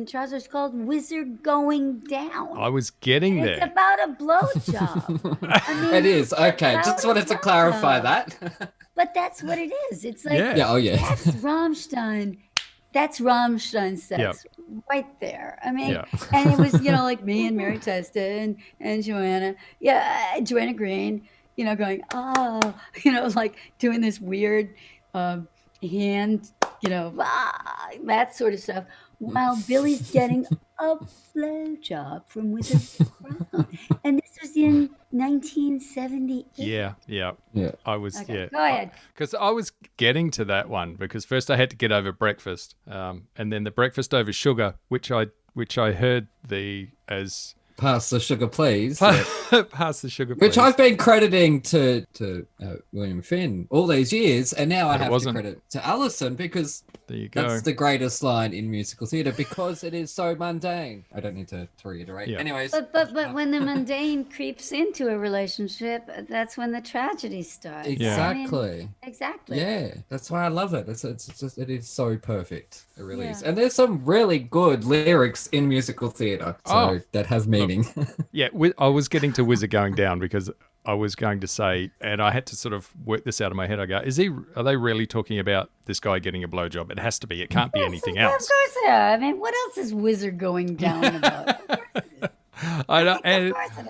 Trousers called "Wizard Going Down." I was getting It's there. about a blowjob. I mean, It is okay. it's Just about wanted a to clarify blowjob. that. But that's what it is. It's like Yeah. Yeah. Oh yeah. that's Rammstein. That's Rammstein sex right there. I mean, Yeah. and it was, like me and Mary Testa and Joanna Green, going, oh, like doing this weird hand, that sort of stuff, while Billy's getting a blowjob from Wizard Brown. And this was in 1978. Yeah. I was. Okay, Yeah. go ahead. Because I was getting to that one because first I had to get over breakfast, and then the breakfast over sugar, which I heard as Pass the sugar, please. pass the sugar, Which please. I've been crediting to William Finn all these years, and now I But it have to wasn't. credit to Alison because There you go. that's the greatest line in musical theatre because it is so mundane. I don't need to reiterate. Yeah. Anyways, But when the mundane creeps into a relationship, that's when the tragedy starts. exactly. I mean, exactly. Yeah, that's why I love it. It's just it is so perfect. It really is, Yeah. and there's some really good lyrics in musical theatre that have meaning. Yeah, I was getting to Wizard Going Down because I was going to say, and I had to sort of work this out of my head. I go, are they really talking about this guy getting a blowjob? It has to be. It can't be anything Of else. course they are. I mean, what else is Wizard Going Down about? I know, Of and, course it is.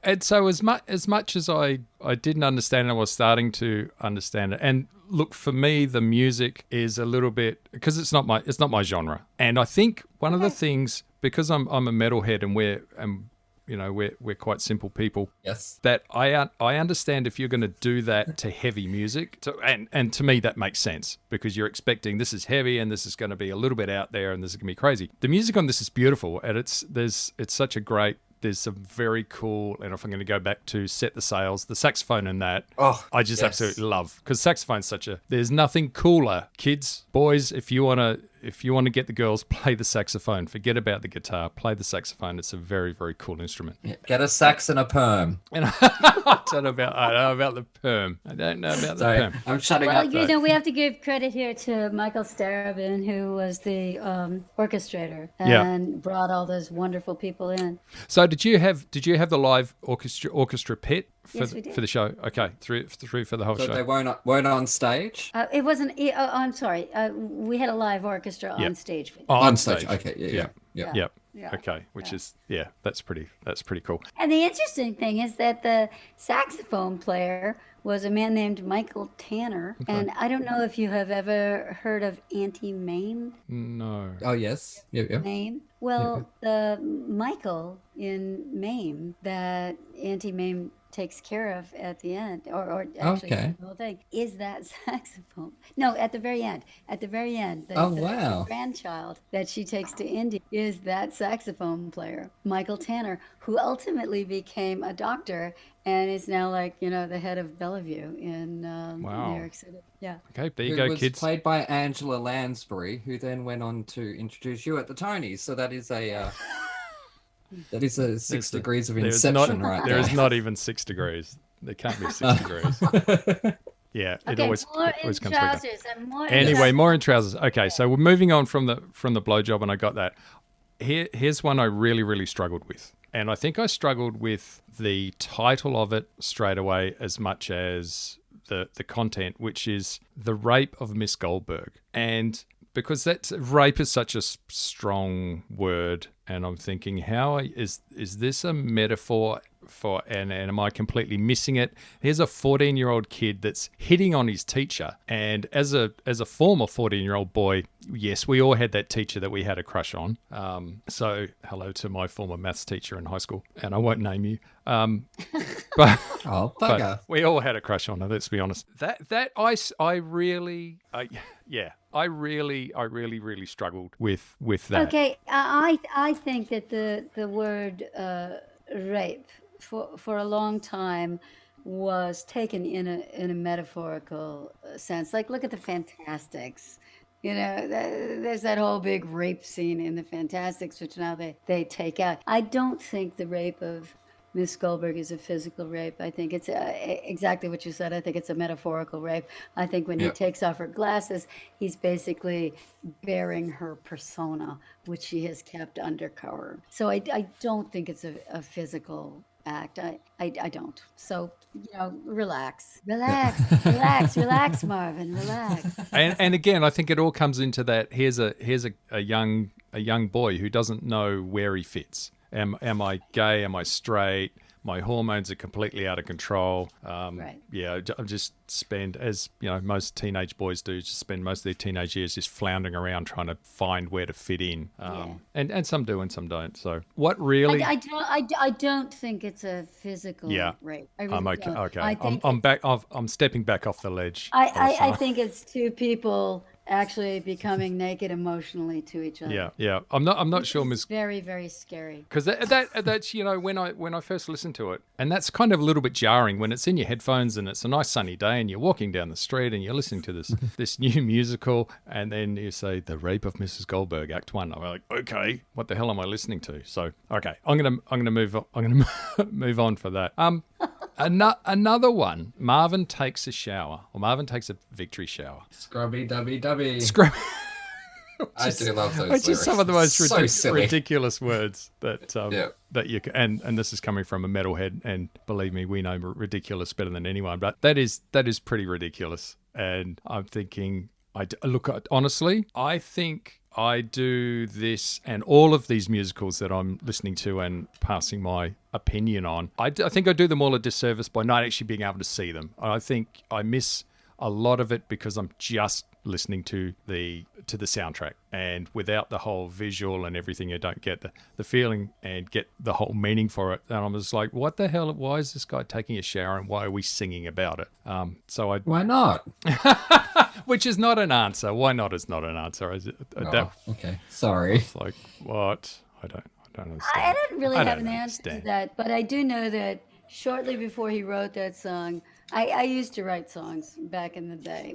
and so as much as I didn't understand it, I was starting to understand it. And look, for me, the music is a little bit because it's not my genre. And I think one of the things, because I'm a metalhead and we're quite simple people. Yes. That I understand if you're going to do that to heavy music, and to me that makes sense because you're expecting this is heavy and this is going to be a little bit out there and this is going to be crazy. The music on this is beautiful and it's such a great. There's some very cool, and if I'm going to go back to Set the Sails, the saxophone in that, I just absolutely love because saxophone's there's nothing cooler. Kids, boys, if you want to get the girls, play the saxophone. Forget about the guitar. Play the saxophone. It's a very, very cool instrument. Yeah, get a sax and a perm. And I don't know about the perm. I don't know about the Sorry, perm. I'm shutting Well, up. though. we have to give credit here to Michael Starobin, who was the orchestrator Yeah. and brought all those wonderful people in. So did you have the live orchestra pit Yes, we did. for the show? Okay, through for the whole So show. they weren't on stage. It wasn't. I'm sorry. We had a live orchestra on stage. Oh, On stage. Okay. Yeah. Yep. Yeah. Okay, which is that's pretty cool. And the interesting thing is that the saxophone player was a man named Michael Tanner. Okay. And I don't know if you have ever heard of Auntie Mame. No. Oh yes. Yeah. Mame. Well, the Michael in Mame that Auntie Mame takes care of at the end, or actually Okay. the whole thing, is that saxophone. No, at the very end. At the very end, Oh, the wow. grandchild that she takes to India is that saxophone player, Michael Tanner, who ultimately became a doctor and is now like, the head of Bellevue in Wow. New York City. Yeah. Okay, there you Who go, was kids. played by Angela Lansbury, who then went on to introduce you at the Tonys. So that is a that is a 6 degrees of inception right there. There is not even 6 degrees. There can't be 6 degrees. Yeah, it Okay, always more in comes back down. trousers. And more in Anyway, trousers. more in trousers. Okay, so we're moving on from the blowjob, and I got that. Here's one I really, really struggled with. And I think I struggled with the title of it straight away as much as the content, which is The Rape of Miss Goldberg. And because rape is such a strong word, and I'm thinking, how is this a metaphor for, and am I completely missing it? Here's a 14-year-old kid that's hitting on his teacher, and as a former 14-year-old boy, yes, we all had that teacher that we had a crush on. So hello to my former maths teacher in high school, and I won't name you. But Oh, bugger. but we all had a crush on her. Let's be honest. I really struggled with that. Okay, I think that the word rape for a long time was taken in a metaphorical sense. Like, look at the Fantastics. There's that whole big rape scene in the Fantastics, which now they take out. I don't think the rape of Miss Goldberg is a physical rape. I think it's exactly what you said. I think it's a metaphorical rape. I think when he takes off her glasses, he's basically bearing her persona, which she has kept undercover. So I don't think it's a physical act. I don't. So, relax, Marvin, relax. And again, I think it all comes into that. Here's a young boy who doesn't know where he fits. Am I gay? Am I straight? My hormones are completely out of control. Right. Yeah, I just spend, as most teenage boys do, just spend most of their teenage years just floundering around trying to find where to fit in. And some do and some don't. So what really? I don't think it's a physical rape. I really I'm okay. don't. Okay, I'm back. I'm stepping back off the ledge. I think it's two people actually becoming naked emotionally to each other. Yeah. I'm not sure, Miss. Very, very scary. Because that's when I first listened to it, and that's kind of a little bit jarring when it's in your headphones and it's a nice sunny day and you're walking down the street and you're listening to this new musical, and then you say The Rape of Mrs. Goldberg, Act 1. I'm like, okay, what the hell am I listening to? So okay, I'm gonna move on for that. Another one. Marvin takes a victory shower. Scrubby dubby dubby. I do love those Which is some of the most silly. ridiculous words that you can, and this is coming from a metalhead, and believe me, we know ridiculous better than anyone, but that is pretty ridiculous. And I'm thinking, honestly, I think I do this and all of these musicals that I'm listening to and passing my opinion on. I think I do them all a disservice by not actually being able to see them. I think I miss a lot of it because I'm just listening to the soundtrack, and without the whole visual and everything, you don't get the feeling and get the whole meaning for it. And I'm just like, what the hell? Why is this guy taking a shower and why are we singing about it? Why not? Which is not an answer. Why not is not an answer. Okay, sorry. It's like, what? I don't understand. I don't really have an understand. answer to that, but I do know that shortly before he wrote that song, I used to write songs back in the day.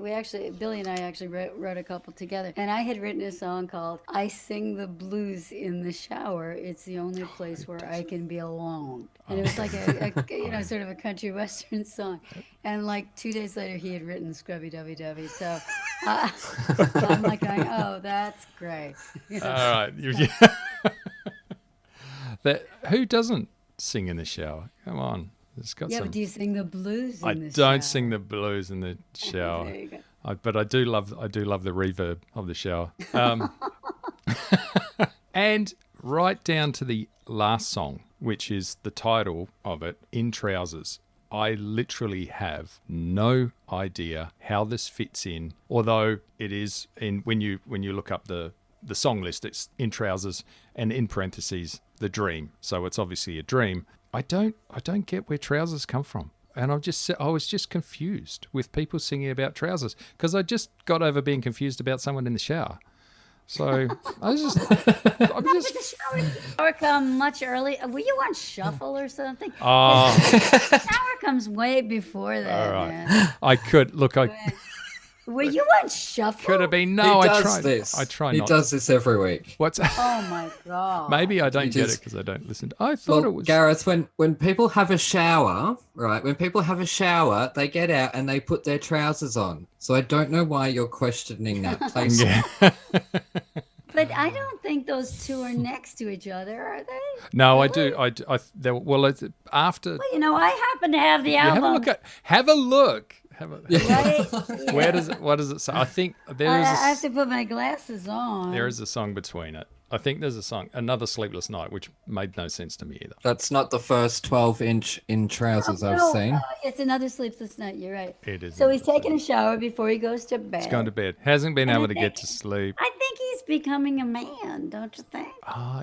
Billy and I actually wrote a couple together. And I had written a song called I Sing the Blues in the Shower. It's the only place where I can be alone. And it was like a sort of a country western song. And like 2 days later, he had written Scrubby Dubby Dubby. So I'm like going, oh, that's great. All right. Who doesn't sing in the shower? Come on. But do you sing the blues in the shower? I don't sing the blues in the shower. There you go. But I do love the reverb of the shower. And right down to the last song, which is the title of it, In Trousers. I literally have no idea how this fits in, although it is when you look up the song list, it's In Trousers and in parentheses, the dream. So it's obviously a dream. I don't get where trousers come from. And I was just confused with people singing about trousers because I just got over being confused about someone in the shower. So I'm just. The shower come much early. Were you on shuffle or something? Oh, The shower comes way before that. all right. Man. I could look. Were you on shuffle? Could have been. No, he I does tried. this. I try he not. He does this every week. What's? Oh my god. Maybe I don't get it because I don't listen. I thought it was. Gareth, when people have a shower, right? When people have a shower, they get out and they put their trousers on. So I don't know why you're questioning that placement. Yeah. But I don't think those two are next to each other, are they? No, really? I do. Well, it's after. Well, you know, I happen to have the album. Have a look. Right? Yeah. What does it say? I think there is. I have to put my glasses on. There is a song between it. I think there's a song, Another Sleepless Night, which made no sense to me either. That's not the first 12-inch in trousers I've seen. It's Another Sleepless Night. You're right. It is. So he's taking a shower before he goes to bed. He's gone to bed. Hasn't been able to get to sleep. I think he's becoming a man, don't you think?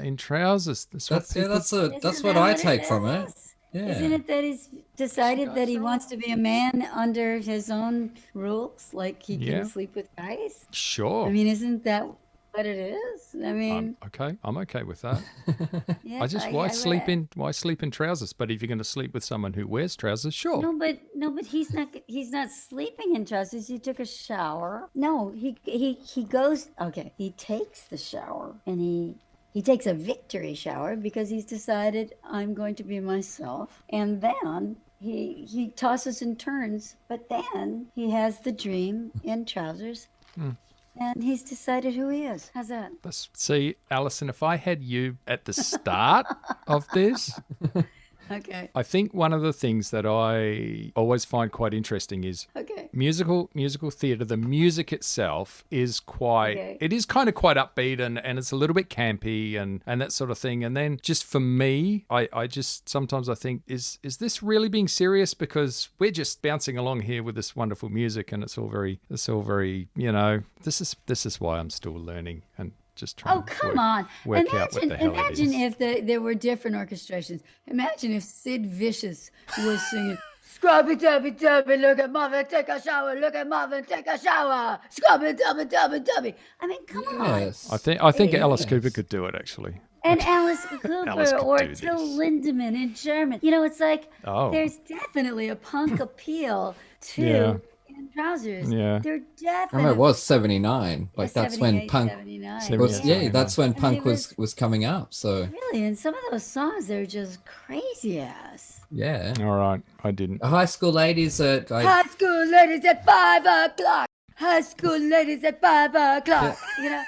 In trousers. That's what I take from it. Yeah. Isn't it that he's decided that he wants to be a man under his own rules, like he can sleep with guys? Sure. I mean, isn't that what it is? I mean, I'm okay with that. yeah, why sleep in trousers? But if you're going to sleep with someone who wears trousers, sure. No, but he's not sleeping in trousers. He took a shower. No, he goes. Okay, he takes the shower and he takes a victory shower because he's decided I'm going to be myself. And then he tosses and turns, but then he has the dream in trousers. And he's decided who he is. How's that? See, Alison, if I had you at the start of this, okay. I think one of the things that I always find quite interesting is musical theatre. The music itself is it is kind of quite upbeat and it's a little bit campy and that sort of thing. And then just for me, I just sometimes I think, is this really being serious? Because we're just bouncing along here with this wonderful music and it's all very, you know, this is why I'm still learning and just trying to work out what the hell it is. Imagine if there were different orchestrations. Imagine if Sid Vicious was singing, Scrubby dubby dubby, look at Marvin, take a shower, look at Marvin, take a shower, Scrubby dubby dubby dubby. I mean, come on. I think Alice Cooper could do it, actually. And Alice Cooper or Till Lindemann in German. You know, it's like there's definitely a punk appeal to in trousers. Yeah. They're I definitely. remember it was 79. Like that's when punk. 79. That's when punk was coming up. So really, and some of those songs they're just crazy ass. Yeah. All right, I didn't. High school ladies at High school ladies at 5 o'clock. High school ladies at 5 o'clock. You know.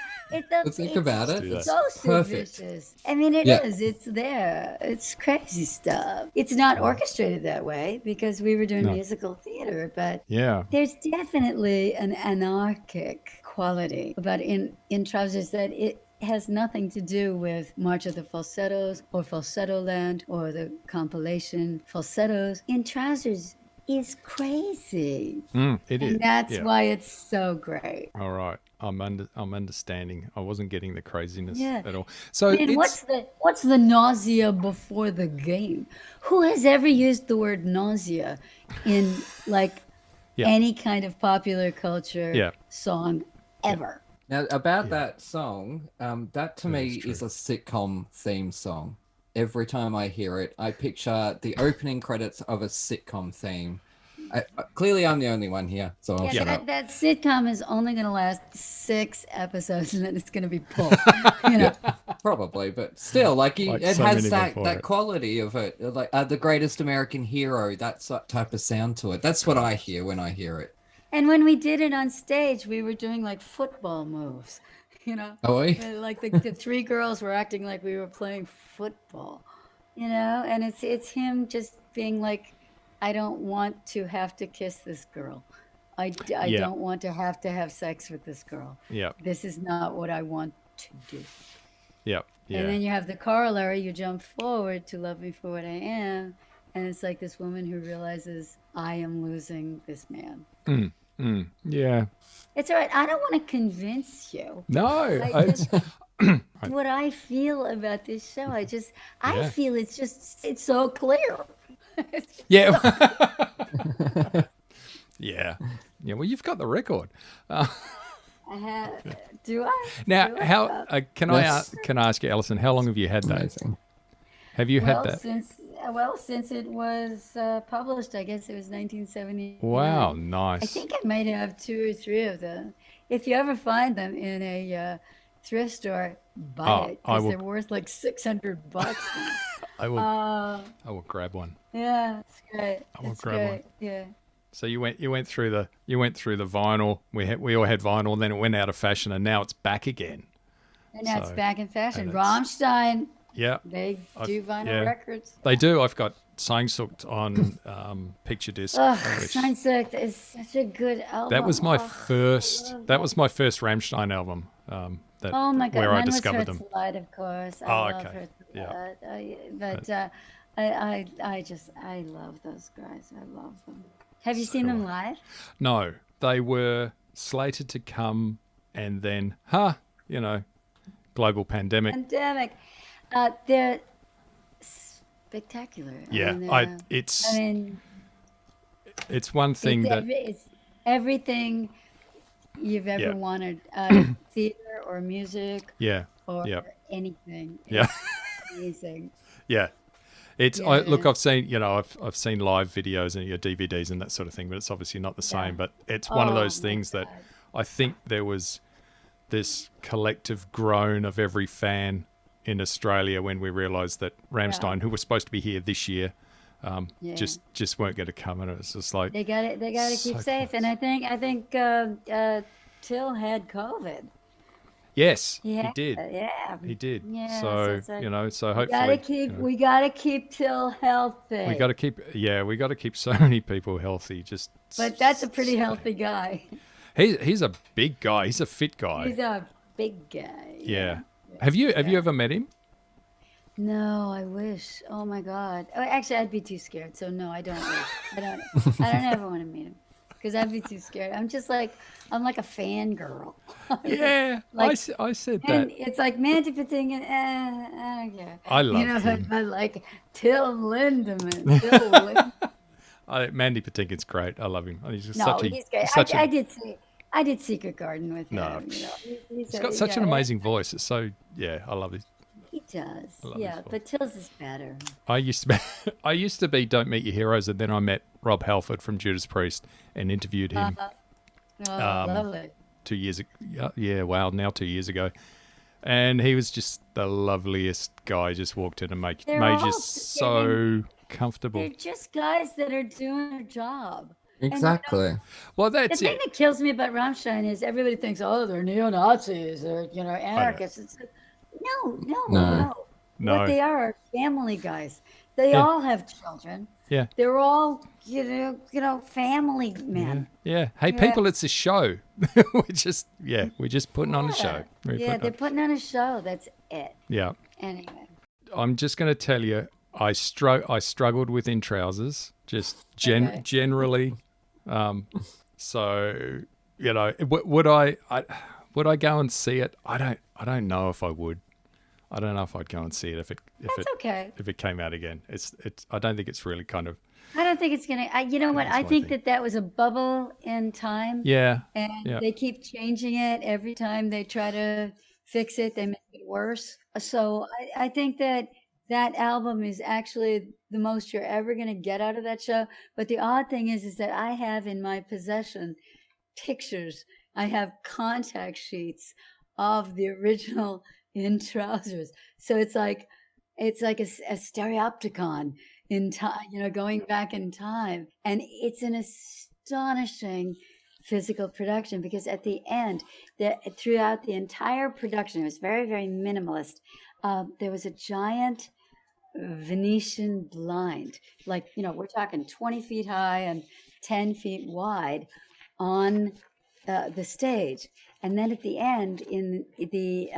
Think about it. It's so vicious. I mean, it is. It's there. It's crazy stuff. It's not orchestrated that way because we were doing musical theater, but there's definitely an anarchic quality about in trousers that it has nothing to do with March of the Falsettos or Falsetto Land or the compilation Falsettos. In Trousers is crazy. It is. And that's why it's so great. All right. I'm understanding. I wasn't getting the craziness at all. So what's the nausea before the game? Who has ever used the word nausea in any kind of popular culture song ever? Now about that song, that to me is a sitcom theme song. Every time I hear it, I picture the opening credits of a sitcom theme. Clearly, I'm the only one here, so I'll shut up. That sitcom is only going to last 6 episodes, and then it's going to be pulled. You know? Probably, but still, it so has that quality of it, like the Greatest American Hero, that type of sound to it. That's what I hear when I hear it. And when we did it on stage, we were doing like football moves. You know, like the 3 girls were acting like we were playing football. You know, and it's him just being like, I don't want to have to kiss this girl. I don't want to have sex with this girl. Yeah. This is not what I want to do. Yeah. And then you have the corollary, you jump forward to Love Me For What I Am. And it's like this woman who realizes, I am losing this man. Yeah. It's all right. I don't want to convince you. No. what I feel about this show. I Yeah. feel it's so clear. Yeah. Yeah. Yeah. Well, you've got the record. I have, do I? Now, Do I? how can Yes. I ask you, Alison? How long have you had that? Amazing. Have you had Well, that? since it was published, I guess it was 1979. Wow, I nice. think I might have 2 or 3 of them. If you ever find them in a thrift store, buy it I because will. they're worth like $600. I will. uh, I will grab one. yeah, it's great. I will It's grab one. great. Yeah. So you went through the vinyl. We all had vinyl, and then it went out of fashion, and now it's back again. And now it's So- back in fashion. and it's- Rammstein, Yeah, they do vinyl records. they do. I've got Seinsucht on picture disc. Ugh, which- Sunset is such a good album. that was my Oh, first. That was my first Rammstein album. That Oh my God! where I Mine discovered was them. Herzlight, of course. I Oh, love okay. Herzlight. Yeah. I love those guys. I love them. Have you seen them live? No, they were slated to come, and then, global pandemic. Pandemic. They're spectacular. Yeah, it's it's one thing that it's everything you've ever Yeah. wanted. Theater or music yeah, or yeah. anything. Yeah. It's amazing. yeah. It's Yeah. look, I've seen I've seen live videos and your DVDs and that sort of thing, but it's obviously not the same. But it's one of Oh, those my things that God. I think there was this collective groan of every fan in Australia when we realised that Rammstein, who were supposed to be here this year, Yeah. just weren't going to come, and it was just like They got it. They got to keep So safe. close. And I think Till had COVID. yes, Yeah, he did. Yeah. He did. Yeah, So it's like, so we hopefully gotta keep. We gotta keep Till healthy. we got to keep so many people healthy. Just But that's a pretty healthy guy. he's a big guy. He's a fit guy. He's a big guy. Yeah. Have you ever met him? No, I wish. Oh my God. Oh, actually, I'd be too scared. So no, I don't. Wish. I don't ever want to meet him because I'd be too scared. I'm like a fangirl. Yeah, Like- I said that. And it's like Mandy Patinkin, I don't care. I loved him. I like Till Lindemann. Till Lindemann. Mandy Patinkin's great. I love him. He's just No, such a he's great. such I a did Secret Garden with No. him. You know. he's got such an amazing voice. It's so I love it. He does. love Yeah, his but Till's is better. I used to be Don't Meet Your Heroes, and then I met Rob Halford from Judas Priest and interviewed him Oh, Um, lovely. 2 years ago. Yeah, wow, now 2 years ago. And he was just the loveliest guy. Just walked in and made They're you all so comfortable. They're just guys that are doing their job. Exactly. Well, The that's thing it. that kills me about Rammstein is everybody thinks, oh, they're neo-Nazis or, anarchists. It's like, no. No. What they are family guys. They Yeah. all have children. Yeah. They're all, family men. Yeah. Hey, Yeah. people, it's a show. we're just putting on a show. They're putting on a show. That's it. Yeah. Anyway. I'm just going to tell you, I struggled with In Trousers, just Okay. generally. So, would I go and see it? I don't know if I would. I don't know if I'd go and see it if Okay. it came out again. It's I don't think it's really kind of I don't think it's going to, you know what? That's I my think thing. that was a bubble in time. yeah. And Yeah. they keep changing it every time they try to fix it, they make it worse. So I think that album is actually the most you're ever going to get out of that show. But the odd thing is that I have in my possession pictures. I have contact sheets of the original In Trousers. So it's like a stereopticon in time, going back in time. And it's an astonishing physical production because at the end, throughout the entire production, it was very, very minimalist. There was a giant Venetian blind, we're talking 20 feet high and 10 feet wide on the stage. And then at the end, in the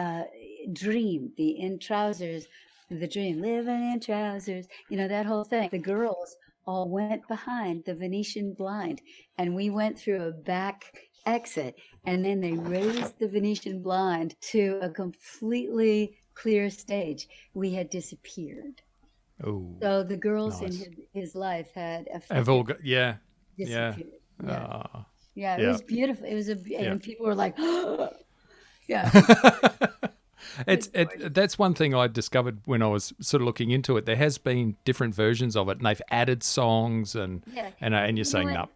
dream, the In Trousers, the dream, living in trousers, that whole thing. The girls all went behind the Venetian blind, and we went through a back exit. And then they raised the Venetian blind to a completely clear stage. We had disappeared. Oh, So the girls nice. in his life had Have all got, yeah. disappeared. Yeah. Ah. Yeah, it Yeah. was beautiful. It was and people were like, yeah. That's one thing I discovered when I was sort of looking into it. There has been different versions of it, and they've added songs, and you're saying no,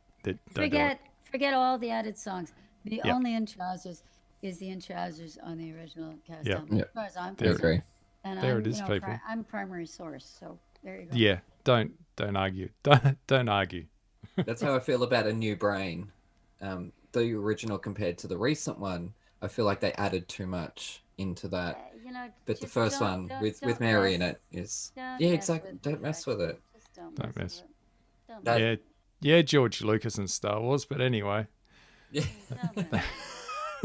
forget all the added songs. The only In Trousers is the In Trousers on the original cast album. As far as I'm concerned. And there it is, people. I'm primary source, so there you go. Yeah, don't argue. Don't argue. That's how I feel about A New Brain. The original compared to the recent one, I feel like they added too much into that. But the first one with Mary in it is exactly. Don't mess with it. Don't mess. Don't Yeah, George Lucas and Star Wars. But anyway,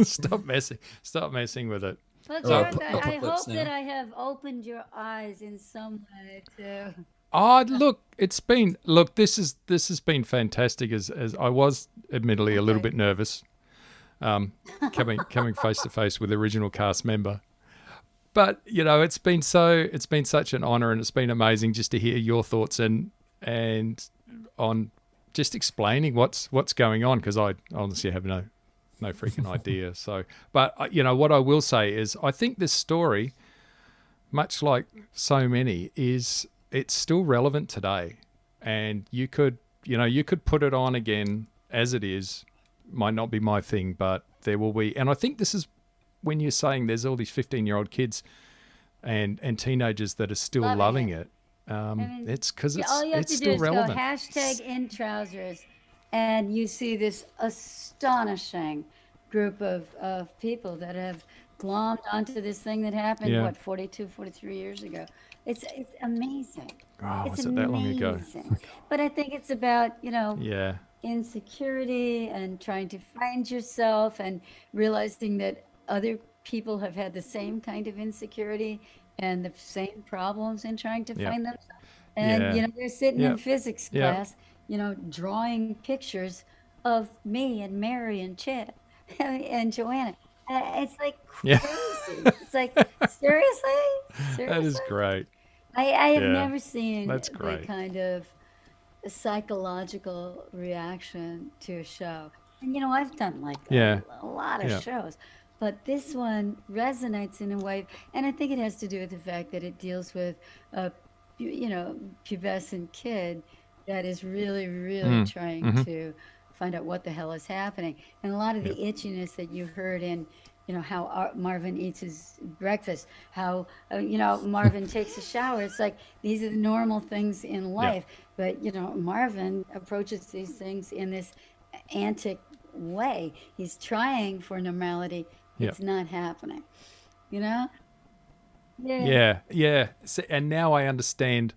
stop messing with it. Well, Jared, I hope that I have opened your eyes in some way to. Oh, look, this has been fantastic. As I was admittedly a little bit nervous, coming face to face with the original cast member. But it's been such an honor, and it's been amazing just to hear your thoughts and on just explaining what's going on, because I honestly have no freaking idea. So, but what I will say is I think this story, much like so many, it's still relevant today, and you could put it on again as it is. Might not be my thing, but there will be. And I think this is when you're saying there's all these 15-year-old kids and teenagers that are still loving it. It's because it's still relevant. All you have to do is go #In Trousers, and you see this astonishing group of people that have glommed onto this thing that happened 42, 43 years ago. It's amazing. Oh, it's was it that long ago? But I think it's about insecurity and trying to find yourself and realizing that other people have had the same kind of insecurity and the same problems in trying to find themselves. And they're sitting in physics class, drawing pictures of me and Mary and Chad and Joanna. It's like crazy. It's like, seriously? That is great. I have never seen That's the great. kind of psychological reaction to a show. And I've done a lot of shows, but this one resonates in a way, and I think it has to do with the fact that it deals with a pubescent kid that is really, really trying to find out what the hell is happening. And a lot of the itchiness that you heard in how Marvin eats his breakfast, how Marvin takes a shower. It's like these are the normal things in life, but Marvin approaches these things in this antic way. He's trying for normality. It's not happening. Yeah. So, and now I understand.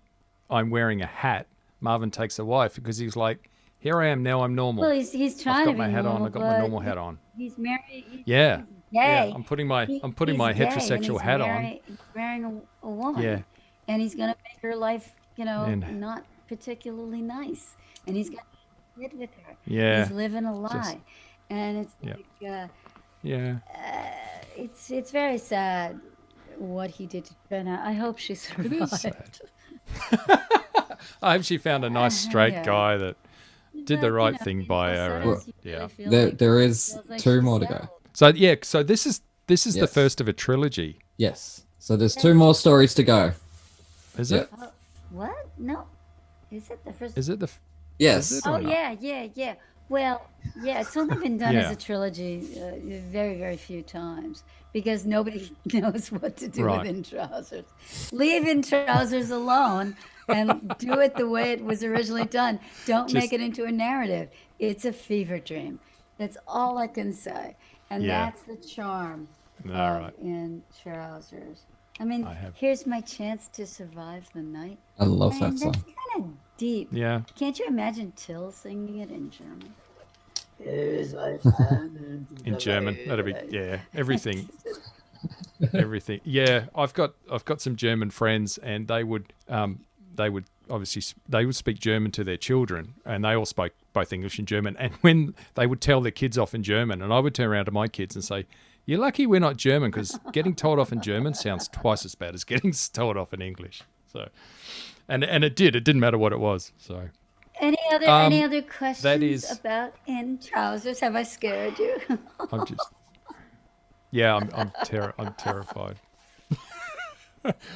I'm wearing a hat. Marvin takes a wife because he's like, here I am now. I'm normal. Well, he's trying I've got to my be hat normal, on. I've got my normal hat on. He's married. He's Yeah. gay. I'm putting my He's heterosexual gay, hat and on. He's wearing a woman. Yeah. And he's gonna make her life, not particularly nice. And he's got a kid with her. Yeah. He's living a lie. And it's like, it's very sad what he did to Jenna. I hope she survived. It is sad. I hope she found a nice straight guy that did the right thing by her. There is two more to go. So this is the first of a trilogy. Yes. So there's two more stories to go. Is it? What? No. Is it the first? Is it the? Yes. Oh yeah. Well, it's only been done as a trilogy very, very few times because nobody knows what to do with In Trousers. Leave In Trousers alone and do it the way it was originally done. Don't make it into a narrative. It's a fever dream. That's all I can say. And that's the charm of In Trousers. I mean, here's my chance to survive the night. I love that song. That's kind of deep. Yeah. Can't you imagine Till singing it in German? In German, that'd be everything. Everything. Yeah, I've got some German friends, and they would obviously they would speak German to their children, and they all spoke both English and German. And when they would tell their kids off in German, and I would turn around to my kids and say, "You're lucky we're not German, because getting told off in German sounds twice as bad as getting told off in English." So, and it didn't matter what it was. So. Any other questions about In Trousers? Have I scared you? I'm terrified.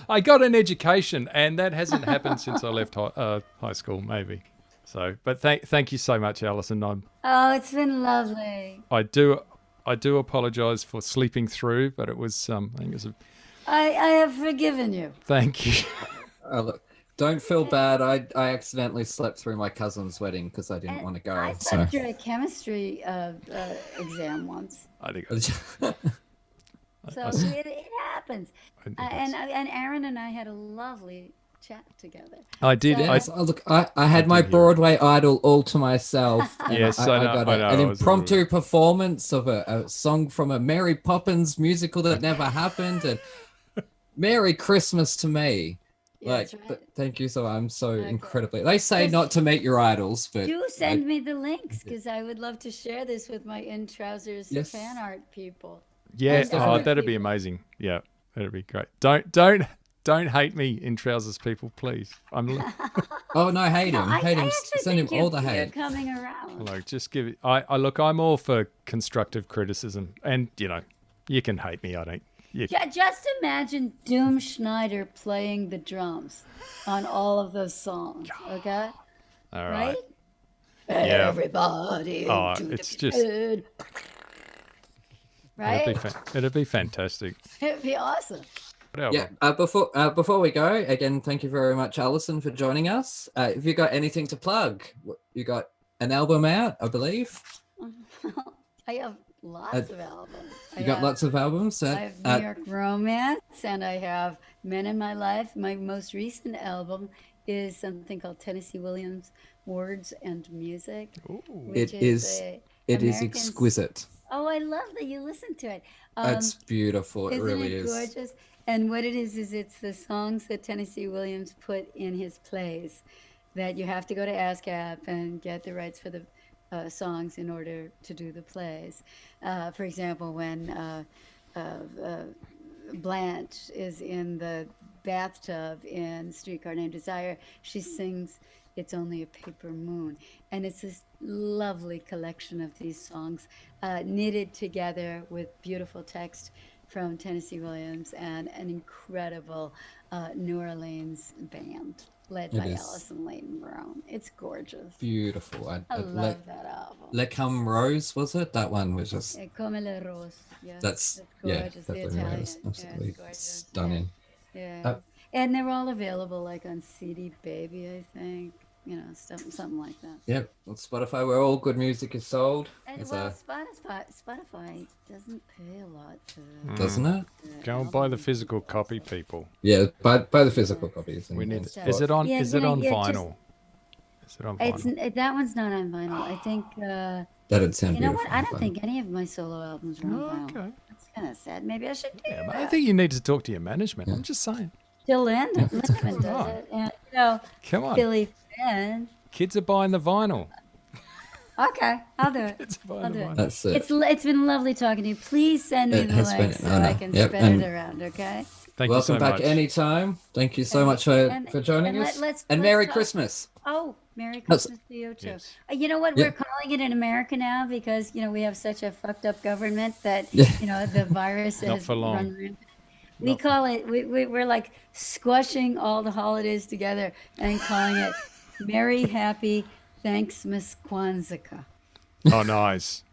I got an education, and that hasn't happened since I left high school, maybe. So, but thank you so much, Alison. Oh, it's been lovely. I do apologise for sleeping through, but it was I think it was. I have forgiven you. Thank you. Look, don't feel bad. I accidentally slept through my cousin's wedding because I didn't want to go. I slept through a chemistry exam once. I think. So it happens. And Aaron and I had a lovely chat together. I did. So, Look, I had my Broadway idol all to myself. Yes, I know. An impromptu performance of a song from a Mary Poppins musical that never happened, and Merry Christmas to me. Yes, Like, right. thank you. So I'm so incredibly. They say not to meet your idols, but do send me the links, because I would love to share this with my In Trousers fan art people. Yeah, that'd be amazing. Yeah, that'd be great. Don't hate me, In Trousers people, please. Oh no, hate him. I Hate him. actually Send him think all the you're hate. coming around. Like, just give it. I look. I'm all for constructive criticism, and you can hate me. I don't. Just imagine Doom Schneider playing the drums on all of those songs. Okay. All right. Yeah. Everybody. It's just. Bed. Right. It'd be fantastic. It'd be awesome. Yeah. Before we go, again, thank you very much, Alison, for joining us. Have you got anything to plug? You got an album out, I believe. I have lots of albums. You got lots of albums. I have New York Romance, and I have Men in My Life. My most recent album is something called Tennessee Williams Words and Music. It is exquisite. Oh, I love that you listen to it. It's beautiful. It really is. Isn't it gorgeous? And what it is it's the songs that Tennessee Williams put in his plays that you have to go to ASCAP and get the rights for the songs in order to do the plays. For example, when Blanche is in the bathtub in Streetcar Named Desire, she sings It's Only a Paper Moon. And it's this lovely collection of these songs knitted together with beautiful text from Tennessee Williams and an incredible New Orleans band led by Alison Leighton Brown. It's gorgeous. Beautiful. I love that album. Le Comme Rose, was it? That one was just... Comme le Rose. Yeah, that's gorgeous. Yeah, the Italian. Absolutely stunning. Yeah. And they're all available like on CD Baby, I think. Something like that. Yep. On Spotify, where all good music is sold. And Spotify doesn't pay a lot for that. Doesn't it? Go and buy the physical copy, people. Yeah, buy the physical copies. Is it on vinyl? Is it on vinyl? That one's not on vinyl. I think. That'd sound beautiful. You know what? I don't think any of my solo albums are on vinyl. Okay. That's kind of sad. Maybe I should do that. But I think you need to talk to your management. I'm just saying. Till Lindemann does it. And, come on. Billy Finn. Kids are buying the vinyl. Okay, I'll do it. That's it. It's been lovely talking to you. Please send me the links so I can spread it around, okay? Thank you so much. Welcome back anytime. Thank you so much for joining us. And Merry Christmas. Oh, Merry Christmas to you too. Yes. You know what? We're calling it in America now because, we have such a fucked up government that, the virus has run rampant. We call it, we're like squashing all the holidays together and calling it Merry Happy Thanks Miss Kwanzaa. Oh, nice.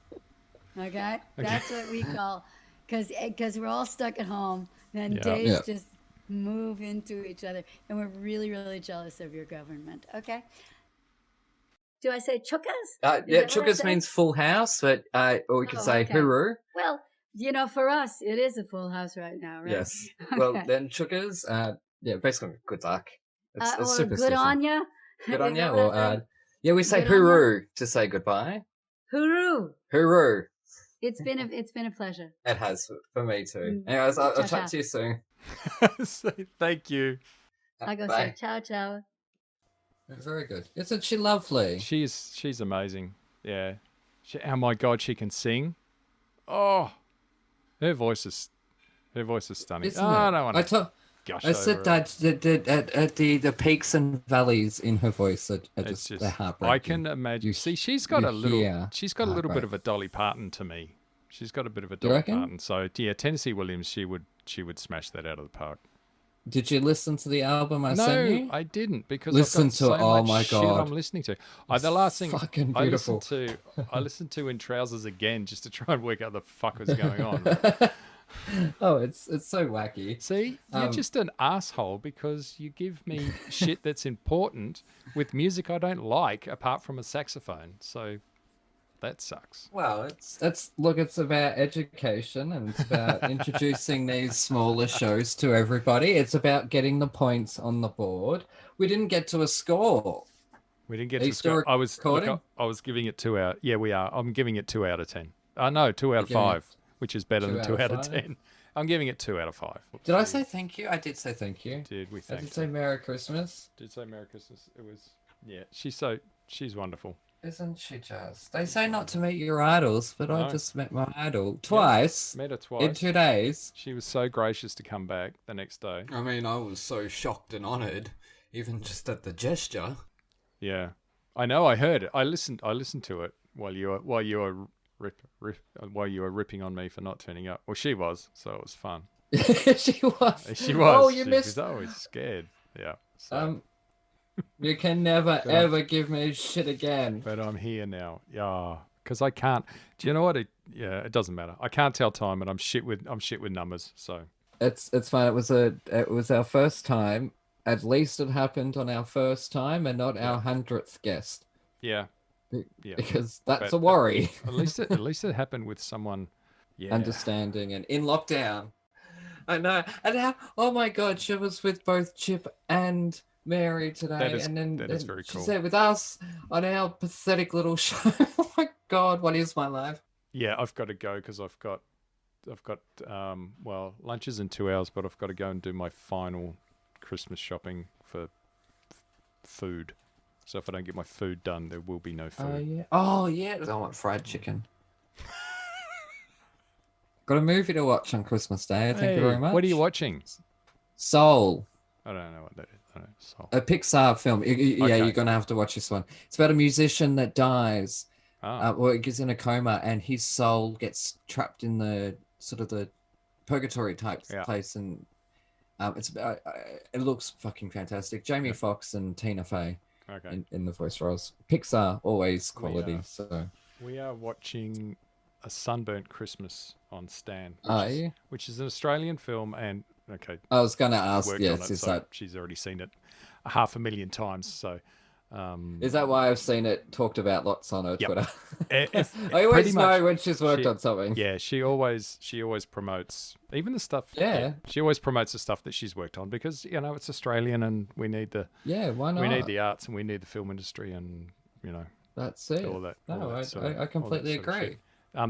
Okay? That's what we call, because we're all stuck at home and days just move into each other. And we're really, really jealous of your government. Okay? Do I say chukas? Chukas means full house, but or we could say hooroo. Well, for us, it is a full house right now, right? Yes. Well, then chukas, basically good luck. It's super good on ya. Good on ya. Or we say hooroo to say goodbye. Hooroo. Hooroo. It's been a pleasure. It has for me too. Anyways, I'll chat to you soon. Thank you. I go say ciao ciao. Very good. Isn't she lovely? She's amazing. Yeah. Oh my God, she can sing. Oh, her voice is stunning. Isn't I it? don't want to gush I said over her. that the peaks and valleys in her voice are It's just just they're heartbreaking. I can imagine. You- See, she's got you a little hear bit of a heartbreak. Dolly Parton to me. She's got a bit of a You Dolly reckon? Parton. So yeah, Tennessee Williams, she would smash that out of the park. Did you listen to the album I sent you? No, I didn't because Listen I've got to so it. Oh much my shit God. I'm listening to. The last thing Fucking I beautiful. listened to In Trousers again just to try and work out the fuck was going on. Oh, it's so wacky. See, you're just an asshole because you give me shit that's important with music I don't like apart from a saxophone. So that sucks. Well, it's about education and it's about introducing these smaller shows to everybody. It's about getting the points on the board. We didn't get to a score. We didn't get Are to you still score. recording? I was giving it 2 out. Yeah, we are. I'm giving it 2 out of 10. No, 2 out of giving 5, which is better than 2 out of 5? 10. I'm giving it 2 out of 5. Did I say thank you? I did say thank you. Did we I thank did say Merry Christmas. Did say Merry Christmas. It was she's wonderful. Isn't she just? They say not to meet your idols, but I No. just met my idol twice Met her in twice. 2 days. She was so gracious to come back the next day. I mean, I was so shocked and honoured, even just at the gesture. Yeah, I know. I heard it. I listened to it while you were ripping on me for not turning up. Well, she was, so it was fun. She was. She was. Oh, you she missed. was always scared. Yeah. So. You can never ever give me shit again. But I'm here now. Yeah, because I can't. Do you know what? It doesn't matter. I can't tell time, and I'm shit with numbers. So It's fine. It was our first time. At least it happened on our first time and not our 100th guest. yeah, yeah. Because that's But- a worry. At least it happened with someone. Yeah. Understanding and in lockdown. I know. And oh my God, she was with both Chip and Mary today. That is- and then that is very cool. She's there with us on our pathetic little show. Oh my God, what is my life? Yeah, I've got to go because I've got lunch is in 2 hours, but I've got to go and do my final Christmas shopping for food. So if I don't get my food done, there will be no food. Oh yeah. Oh yeah. I want fried chicken. Got a movie to watch on Christmas Day. Thank you very much. What are you watching? Soul, I don't know what that is. I don't know. Soul. a Pixar film. Yeah, Okay. you're gonna have to watch this one. It's about a musician that dies. Ah, Well, he gets in a coma, and his soul gets trapped in the sort of the purgatory type Yeah. place, and it's about. It looks fucking fantastic. Jamie Foxx and Tina Fey okay. in the voice roles. Pixar always quality. are. So. We are watching A Sunburnt Christmas on Stan, Are you? which is an Australian film, and okay, I was gonna ask. worked Yes, on it, is so that she's already seen it 500,000 times. So, is that why I've seen it talked about lots on her Yep. Twitter? if, I pretty always know much, when she's worked she- on something. Yeah, she always promotes even the stuff. Yeah. She always promotes the stuff that she's worked on because it's Australian and we need the Yeah, why not? we need the arts and we need the film industry and That's it. all that. No, all that sort of- I all that completely sort of agree. shit.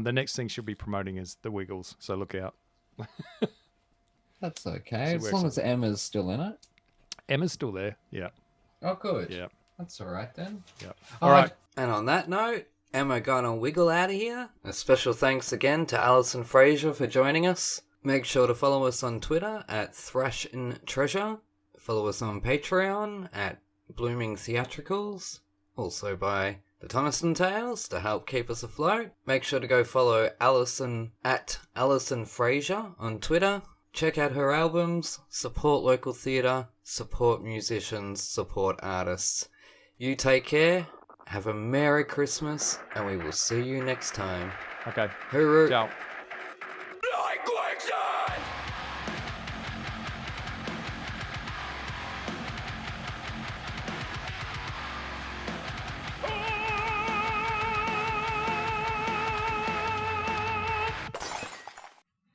The next thing she'll be promoting is the Wiggles, so look out. That's okay, She as works long on as Emma's still in it. Emma's still there. Yeah, Oh, good. yeah, That's all right then. yeah. Oh, All right. And on that note, Emma gonna wiggle out of here. A special thanks again to Alison Fraser for joining us. Make sure to follow us on Twitter at Thrash and Treasure. Follow us on Patreon at Blooming Theatricals. Also by the Toniston Tales to help keep us afloat. Make sure to go follow Alison at Alison Fraser on Twitter. Check out her albums, support local theatre, support musicians, support artists. You take care, have a Merry Christmas, and we will see you next time. Okay. Hooroo! Ciao.